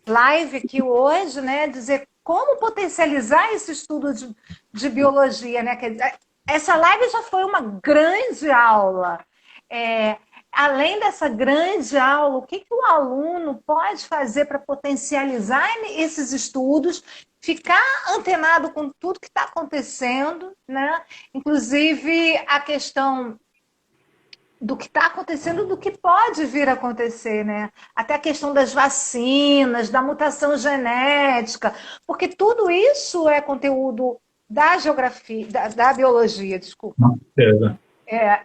live aqui hoje, né, dizer como potencializar esse estudo de biologia, né? Essa live já foi uma grande aula. Além dessa grande aula, o que o aluno pode fazer para potencializar esses estudos, ficar antenado com tudo que está acontecendo, né? Inclusive a questão do que está acontecendo, do que pode vir a acontecer, né? Até a questão das vacinas, da mutação genética, porque tudo isso é conteúdo da geografia, da biologia, desculpa. Certeza.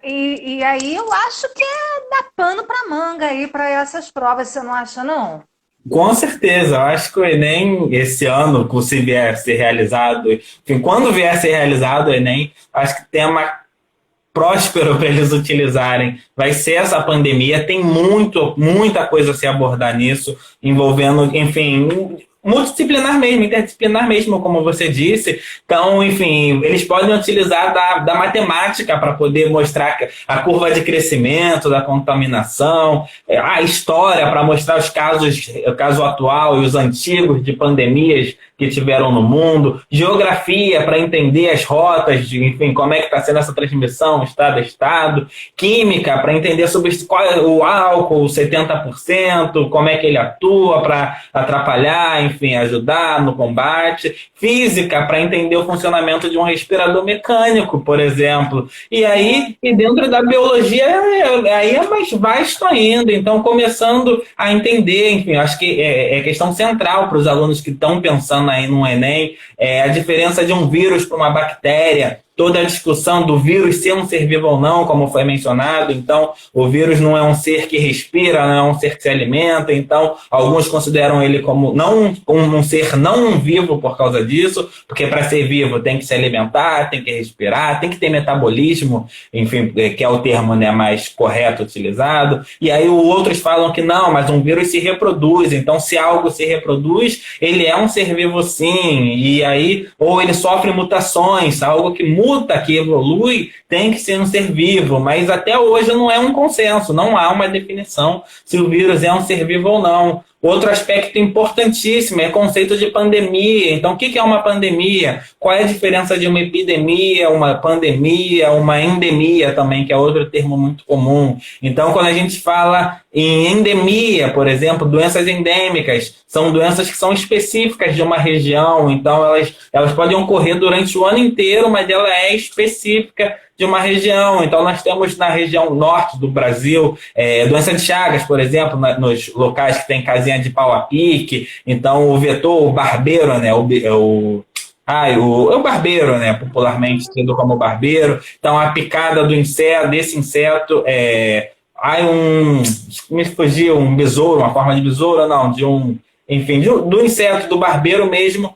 E aí eu acho que dar pano para manga aí para essas provas, você não acha, não? Com certeza, eu acho que o Enem, esse ano, se vier a ser realizado, enfim, quando vier a ser realizado o Enem, acho que tema próspero para eles utilizarem vai ser essa pandemia. Tem muita coisa a se abordar nisso, envolvendo, enfim, multidisciplinar mesmo, interdisciplinar mesmo, como você disse. Então, enfim, eles podem utilizar da matemática para poder mostrar a curva de crescimento, da contaminação, a história para mostrar o caso atual e os antigos de pandemias que tiveram no mundo, geografia para entender as rotas, enfim, como é que está sendo essa transmissão, estado a estado, química para entender sobre qual é o álcool, 70%, como é que ele atua para atrapalhar, enfim, ajudar no combate, física para entender o funcionamento de um respirador mecânico, por exemplo. E aí, e dentro da biologia, aí é mais vasto ainda. Então, começando a entender, enfim, acho que é questão central para os alunos que estão pensando aí no Enem, a diferença de um vírus para uma bactéria, toda a discussão do vírus ser um ser vivo ou não, como foi mencionado. Então, o vírus não é um ser que respira, não é um ser que se alimenta. Então, alguns consideram ele como não um ser não vivo por causa disso, porque para ser vivo tem que se alimentar, tem que respirar, tem que ter metabolismo, enfim, que é o termo, né, mais correto utilizado. E aí outros falam que não, mas um vírus se reproduz. Então, se algo se reproduz, ele é um ser vivo sim. E aí, ou ele sofre mutações, algo que muta, que evolui, tem que ser um ser vivo. Mas até hoje não é um consenso, não há uma definição se o vírus é um ser vivo ou não. Outro aspecto importantíssimo é o conceito de pandemia. Então, o que é uma pandemia? Qual é a diferença de uma epidemia, uma pandemia, uma endemia também, que é outro termo muito comum. Então, quando a gente fala em endemia, por exemplo, doenças endêmicas, são doenças que são específicas de uma região. Então, elas podem ocorrer durante o ano inteiro, mas ela é específica de uma região. Então, nós temos na região norte do Brasil, doença de Chagas, por exemplo, nos locais que tem casinha de pau a pique. Então, o vetor, o barbeiro, né, o barbeiro, né, popularmente tido como barbeiro. Então, a picada desse inseto me fugiu, um besouro, uma forma de besouro, não, enfim, do inseto, do barbeiro mesmo.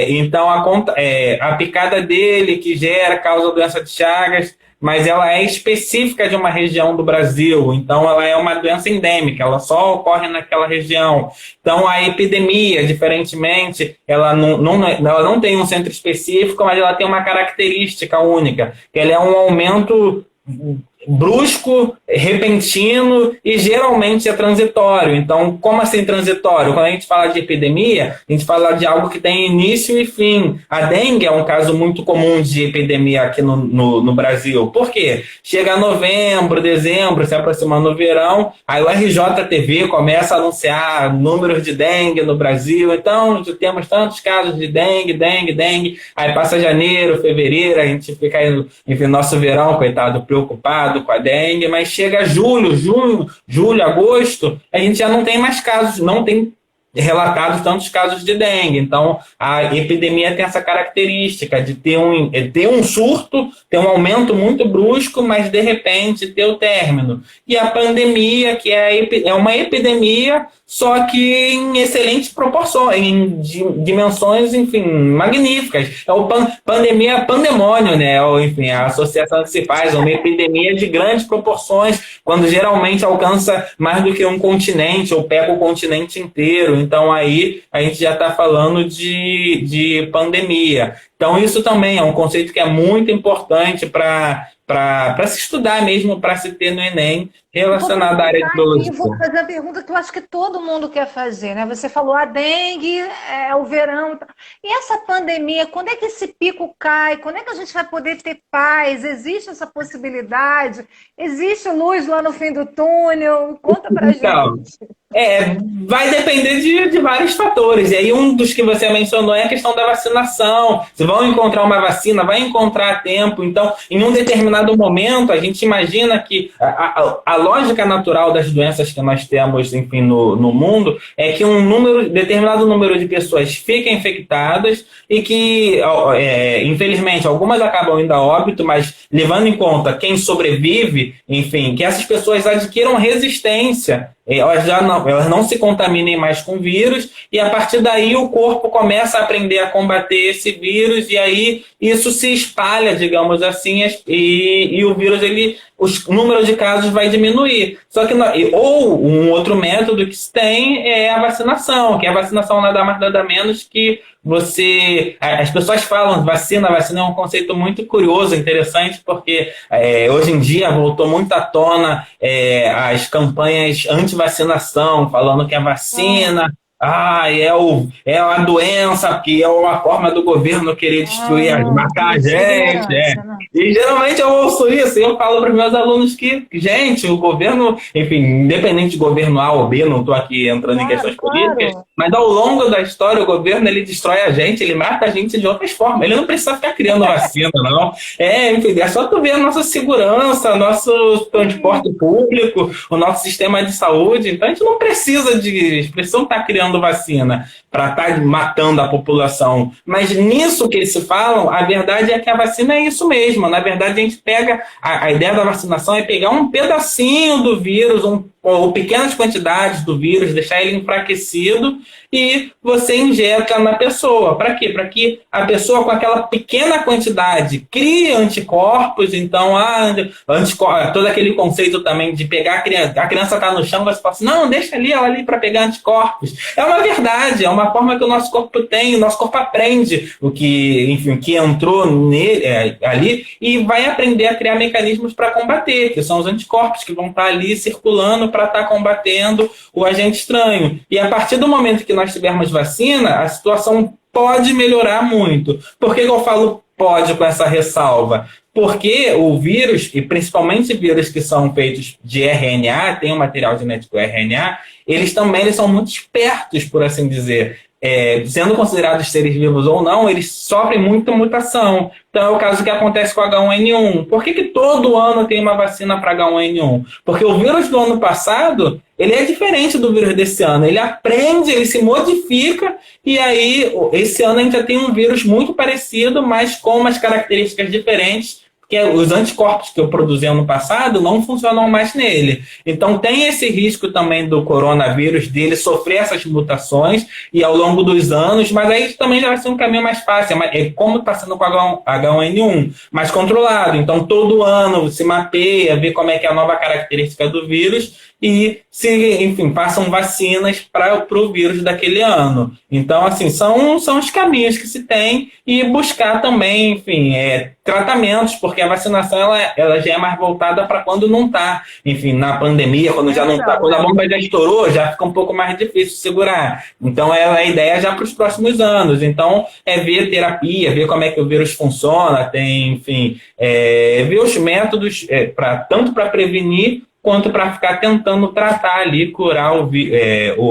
Então, a picada dele que causa a doença de Chagas, mas ela é específica de uma região do Brasil. Então, ela é uma doença endêmica, ela só ocorre naquela região. Então, a epidemia, diferentemente, ela não tem um centro específico, mas ela tem uma característica única, que ela é um aumento brusco, repentino e geralmente é transitório. Então, como assim transitório? Quando a gente fala de epidemia, a gente fala de algo que tem início e fim. A dengue é um caso muito comum de epidemia aqui no Brasil. Por quê? Chega novembro, dezembro, se aproximando do verão, aí o RJTV começa a anunciar números de dengue no Brasil. Então, temos tantos casos de dengue. Aí passa janeiro, fevereiro, a gente fica aí, enfim, nosso verão, coitado, preocupado com a dengue, mas chega julho, agosto, a gente já não tem mais casos, não tem relatados tantos casos de dengue. Então, a epidemia tem essa característica de ter um surto, ter um aumento muito brusco, mas de repente ter o término. E a pandemia, que é uma epidemia, só que em excelentes proporções, em dimensões, enfim, magníficas. Pandemia, pandemônio, né? Enfim, a associação que se faz, uma epidemia de grandes proporções, quando geralmente alcança mais do que um continente, ou pega o continente inteiro. Então, aí a gente já está falando de pandemia. Então, isso também é um conceito que é muito importante para se estudar mesmo, para se ter no Enem, relacionado à área de biologia. Vou fazer a pergunta que eu acho que todo mundo quer fazer, né? Você falou a dengue, o verão. E essa pandemia, quando é que esse pico cai? Quando é que a gente vai poder ter paz? Existe essa possibilidade? Existe luz lá no fim do túnel? Conta pra gente. Vai depender de vários fatores. E aí um dos que você mencionou é a questão da vacinação. Se vão encontrar uma vacina, vai encontrar a tempo. Então, em um determinado momento, a gente imagina que a lógica natural das doenças que nós temos, enfim, no mundo, é que determinado número de pessoas fiquem infectadas e que, infelizmente, algumas acabam indo a óbito, mas levando em conta quem sobrevive, enfim, que essas pessoas adquiram resistência. Elas não se contaminem mais com vírus, e a partir daí o corpo começa a aprender a combater esse vírus, e aí isso se espalha, digamos assim, e o vírus, os números de casos vai diminuir. Ou um outro método que se tem é a vacinação, que a vacinação nada mais nada menos que as pessoas falam vacina é um conceito muito curioso, interessante, porque hoje em dia voltou muito à tona as campanhas anti-vacinação, falando que a vacina é uma doença, que é uma forma do governo querer destruir, matar a gente. E geralmente eu ouço isso, e eu falo para os meus alunos que, gente, o governo, enfim, independente de governo A ou B, não estou aqui entrando em questões políticas, mas ao longo da história o governo ele destrói a gente, ele mata a gente de outras formas, ele não precisa ficar criando vacina, não. Enfim, é só tu ver a nossa segurança, nosso transporte público, o nosso sistema de saúde. Então a gente não precisa estar criando tendo vacina para estar matando a população. Mas nisso que eles se falam, a verdade é que a vacina é isso mesmo. Na verdade, a gente pega... A ideia da vacinação é pegar um pedacinho do vírus, ou pequenas quantidades do vírus, deixar ele enfraquecido e você injeta na pessoa. Para quê? Para que a pessoa, com aquela pequena quantidade, crie anticorpos. Então, todo aquele conceito também de pegar a criança está no chão, você fala assim, não, deixa ela ali para pegar anticorpos. É uma verdade, é uma forma que o nosso corpo tem, o nosso corpo aprende o que entrou nele, ali, e vai aprender a criar mecanismos para combater, que são os anticorpos que vão estar ali circulando para estar combatendo o agente estranho. E a partir do momento que nós tivermos vacina, a situação pode melhorar muito. Por que eu falo pode com essa ressalva? Porque o vírus, e principalmente vírus que são feitos de RNA, tem um material genético RNA, eles são muito espertos, por assim dizer. Sendo considerados seres vivos ou não, eles sofrem muita mutação. Então é o caso que acontece com o H1N1. Por que todo ano tem uma vacina para H1N1? Porque o vírus do ano passado, ele é diferente do vírus desse ano. Ele aprende, ele se modifica, e aí esse ano a gente já tem um vírus muito parecido, mas com umas características diferentes, porque os anticorpos que eu produzi ano passado não funcionam mais nele. Então tem esse risco também do coronavírus, dele sofrer essas mutações e ao longo dos anos, mas aí também já vai ser um caminho mais fácil, como está sendo com o H1N1, mais controlado. Então todo ano se mapeia, vê como é que é a nova característica do vírus e passam vacinas para o vírus daquele ano. Então, assim, são os caminhos que se tem, e buscar também, tratamentos, porque a vacinação ela já é mais voltada para quando não está, na pandemia, quando já não está, quando a bomba já estourou, já fica um pouco mais difícil segurar. Então, a ideia é já para os próximos anos. Então, ver terapia, ver como é que o vírus funciona, ver os métodos, tanto para prevenir, quanto para ficar tentando tratar ali, curar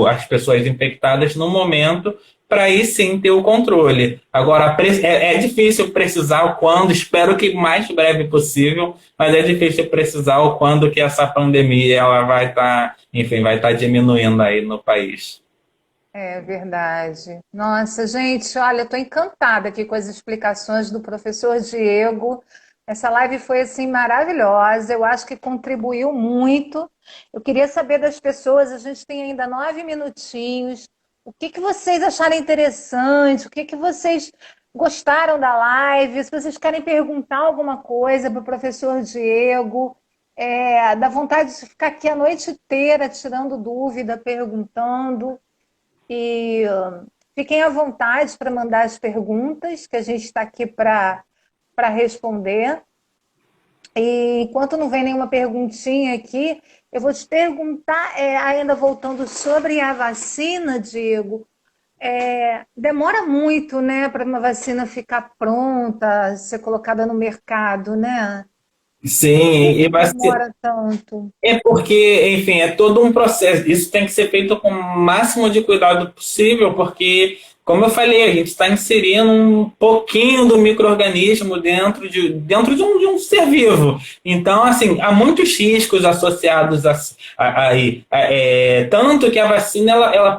as pessoas infectadas no momento, para aí sim ter o controle. Agora, é difícil precisar o quando, espero que mais breve possível, mas é difícil precisar o quando que essa pandemia ela vai estar diminuindo aí no país. É verdade. Nossa, gente, olha, eu estou encantada aqui com as explicações do professor Diego. Essa live foi, assim, maravilhosa. Eu acho que contribuiu muito. Eu queria saber das pessoas, a gente tem ainda 9 minutinhos. O que vocês acharam interessante? O que vocês gostaram da live? Se vocês querem perguntar alguma coisa para o professor Diego, dá vontade de ficar aqui a noite inteira tirando dúvida, perguntando. E fiquem à vontade para mandar as perguntas, que a gente está aqui para responder. E enquanto não vem nenhuma perguntinha aqui, eu vou te perguntar, ainda voltando sobre a vacina, Diego, demora muito, né, para uma vacina ficar pronta, ser colocada no mercado, né? Sim, e demora tanto? É porque, é todo um processo. Isso tem que ser feito com o máximo de cuidado possível, porque, como eu falei, a gente está inserindo um pouquinho do micro-organismo dentro de um ser vivo. Então, assim, há muitos riscos associados tanto que a vacina ela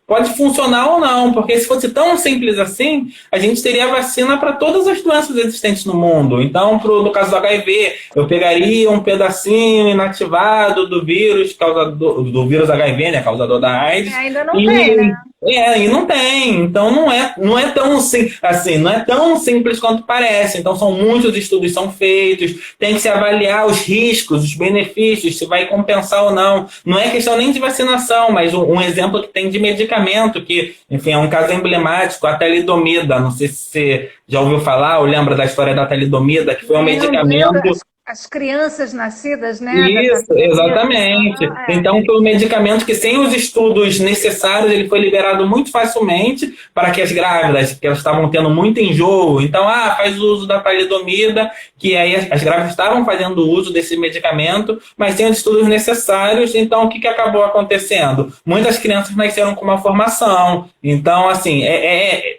pode funcionar ou não, porque se fosse tão simples assim, a gente teria vacina para todas as doenças existentes no mundo. Então, no caso do HIV, eu pegaria um pedacinho inativado do vírus, do vírus HIV, né, causador da AIDS. Ainda não tem, né? E não tem. Então, não é tão assim, não é tão simples quanto parece. Então, são muitos estudos são feitos, tem que se avaliar os riscos, os benefícios, se vai compensar ou não. Não é questão nem de vacinação, mas um exemplo que tem de medicamento, que, é um caso emblemático, a talidomida. Não sei se você já ouviu falar ou lembra da história da talidomida, que foi um medicamento... As crianças nascidas, né? Isso, exatamente. Então, foi um medicamento que, sem os estudos necessários, ele foi liberado muito facilmente para que as grávidas, que elas estavam tendo muito enjoo, então, faz o uso da talidomida, que aí as grávidas estavam fazendo uso desse medicamento, mas sem os estudos necessários. Então, o que acabou acontecendo? Muitas crianças nasceram com uma formação. Então, assim,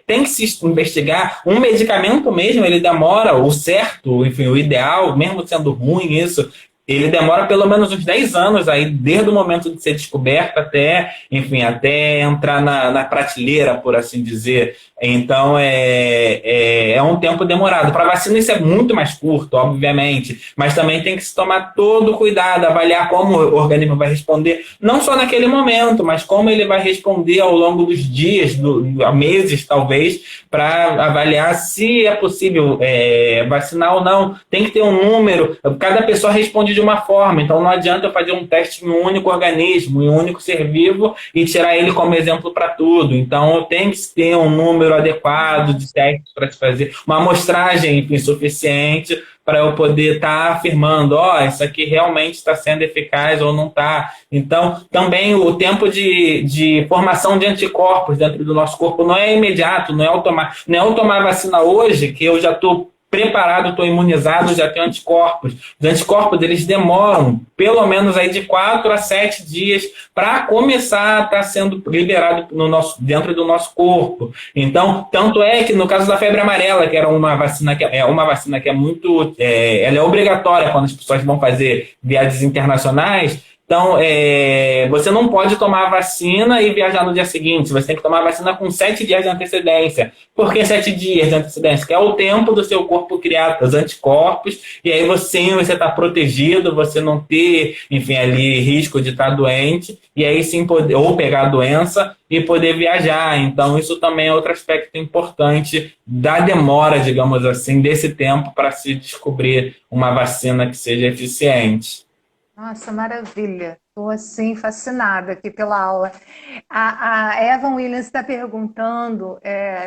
tem que se investigar. Um medicamento mesmo, ele demora, o certo, o ideal, mesmo sendo ruim isso, ele demora pelo menos uns 10 anos aí, desde o momento de ser descoberto até, enfim, até entrar na prateleira, por assim dizer. Então, é um tempo demorado. Para vacina, isso é muito mais curto, obviamente, mas também tem que se tomar todo o cuidado, avaliar como o organismo vai responder, não só naquele momento, mas como ele vai responder ao longo dos dias, meses, talvez, para avaliar se é possível vacinar ou não. Tem que ter um número, cada pessoa responde de uma forma, então não adianta eu fazer um teste em um único organismo, em um único ser vivo e tirar ele como exemplo para tudo. Então tem que ter um número adequado de testes para se fazer, uma amostragem, enfim, suficiente para eu poder estar afirmando, isso aqui realmente está sendo eficaz ou não está. Então, também o tempo de formação de anticorpos dentro do nosso corpo não é imediato, não é eu tomar vacina hoje, que eu já estou preparado, estou imunizado, já tenho anticorpos. Os anticorpos, eles demoram pelo menos aí de 4 a 7 dias para começar a estar sendo liberado dentro do nosso corpo. Então, tanto é que no caso da febre amarela, que era uma vacina que é muito, ela é obrigatória quando as pessoas vão fazer viagens internacionais. Então, você não pode tomar a vacina e viajar no dia seguinte. Você tem que tomar a vacina com 7 dias de antecedência. Por que 7 dias de antecedência? Que é o tempo do seu corpo criar os anticorpos, e aí você está protegido, você não ter, enfim, ali risco de estar doente, e aí sim ou pegar a doença e poder viajar. Então, isso também é outro aspecto importante da demora, digamos assim, desse tempo para se descobrir uma vacina que seja eficiente. Nossa, maravilha. Estou assim fascinada aqui pela aula. A Evan Williams está perguntando,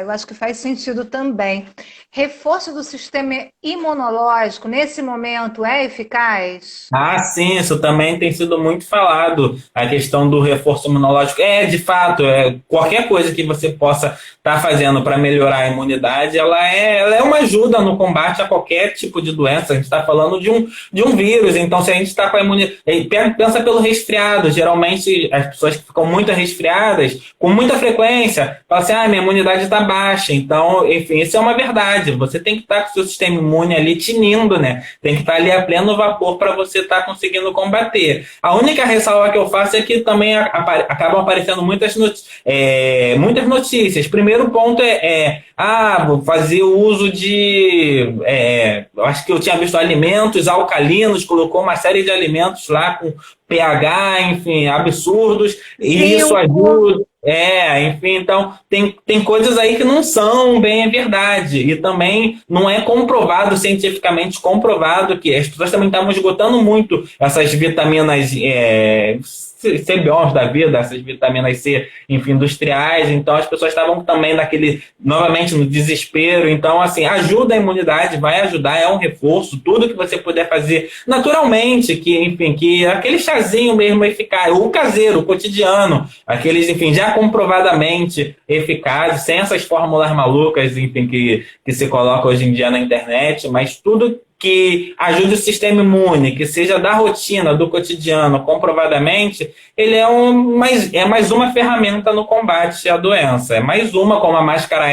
eu acho que faz sentido também. Reforço do sistema imunológico nesse momento é eficaz? Ah, sim, isso também tem sido muito falado, a questão do reforço imunológico. De fato, qualquer coisa que você possa estar fazendo para melhorar a imunidade, ela é uma ajuda no combate a qualquer tipo de doença. A gente está falando de um vírus, então se a gente está com a imunidade... Pensa pelo resfriado, geralmente as pessoas que ficam muito resfriadas, com muita frequência, falam assim, minha imunidade está baixa. Então, enfim, isso é uma verdade. Você tem que estar com o seu sistema imune ali tinindo, né? Tem que estar ali a pleno vapor para você está conseguindo combater. A única ressalva que eu faço é que também acabam aparecendo muitas notícias. Primeiro ponto vou fazer o uso de... eu acho que eu tinha visto alimentos alcalinos, colocou uma série de alimentos lá com pH, enfim, absurdos, e isso ajuda. Enfim, então tem coisas aí que não são bem verdade, e também não é comprovado, cientificamente comprovado, que as pessoas também estavam esgotando muito essas vitaminas CBOs da vida, essas vitaminas C, enfim, industriais. Então as pessoas estavam também novamente no desespero. Então, assim, ajuda a imunidade, vai ajudar, é um reforço, tudo que você puder fazer naturalmente, que aquele chazinho mesmo eficaz, o caseiro, o cotidiano, aqueles, enfim, já comprovadamente eficazes, sem essas fórmulas malucas, enfim, que se coloca hoje em dia na internet, mas tudo que ajude o sistema imune, que seja da rotina, do cotidiano, comprovadamente, ele é mais uma ferramenta no combate à doença. É mais uma, como a máscara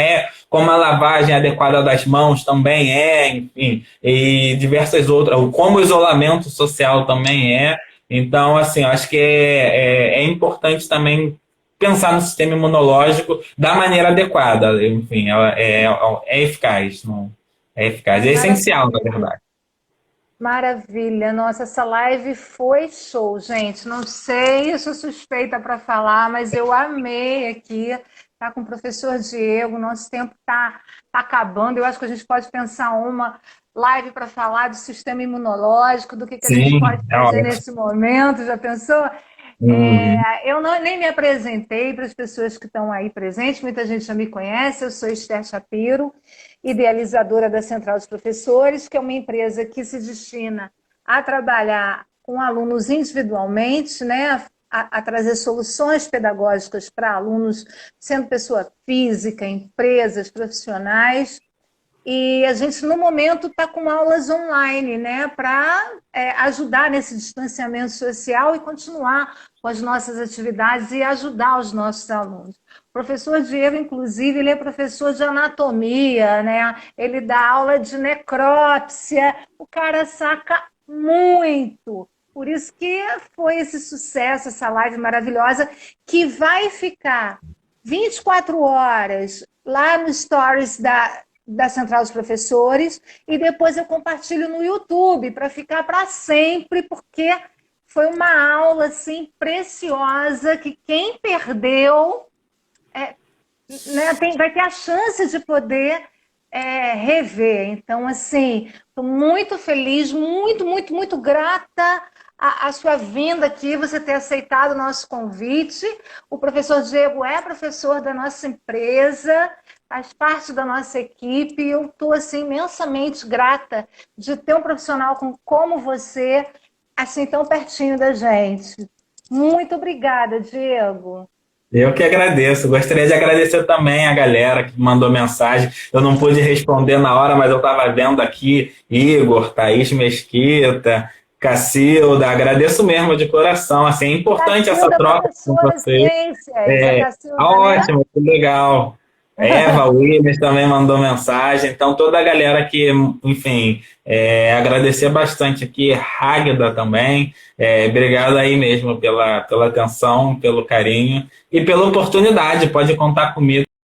como a lavagem adequada das mãos também enfim, e diversas outras, como o isolamento social também é. Então, assim, eu acho que é importante também pensar no sistema imunológico da maneira adequada. Enfim, é eficaz, não? É eficaz, é essencial, na verdade. Maravilha, nossa, essa live foi show, gente. Não sei, eu sou suspeita para falar, mas eu amei aqui estar com o professor Diego. Nosso tempo está acabando. Eu acho que a gente pode pensar uma live para falar do sistema imunológico, do que a gente Sim, pode é fazer ótimo. nesse momento. Já pensou? Uhum. Eu nem me apresentei para as pessoas que estão aí presentes, muita gente já me conhece. Eu sou Esther Shapiro, idealizadora da Central dos Professores, que é uma empresa que se destina a trabalhar com alunos individualmente, né, a trazer soluções pedagógicas para alunos, sendo pessoa física, empresas, profissionais. E a gente, no momento, está com aulas online, né, para ajudar nesse distanciamento social e continuar com as nossas atividades e ajudar os nossos alunos. O professor Diego, inclusive, ele é professor de anatomia, né? Ele dá aula de necrópsia, o cara saca muito. Por isso que foi esse sucesso, essa live maravilhosa, que vai ficar 24 horas lá no Stories da Central dos Professores e depois eu compartilho no YouTube para ficar para sempre, porque foi uma aula assim preciosa que quem perdeu né, vai ter a chance de poder rever. Então, assim, estou muito feliz, muito grata à sua vinda aqui, você ter aceitado o nosso convite. O professor Diego é professor da nossa empresa, faz parte da nossa equipe, e eu estou assim, imensamente grata de ter um profissional como você, assim, tão pertinho da gente. Muito obrigada, Diego. Eu que agradeço. Gostaria de agradecer também a galera que mandou mensagem. Eu não pude responder na hora, mas eu estava vendo aqui Igor, Thaís Mesquita, Cacilda. Agradeço mesmo de coração. Assim, é importante essa Cacilda, troca com professora vocês. Ciências, a Cacilda, né? Ótimo, que legal. Eva Williams também mandou mensagem. Então, toda a galera que, enfim, agradecer bastante aqui. Rágueda também. Obrigado aí mesmo pela atenção, pelo carinho e pela oportunidade. Pode contar comigo.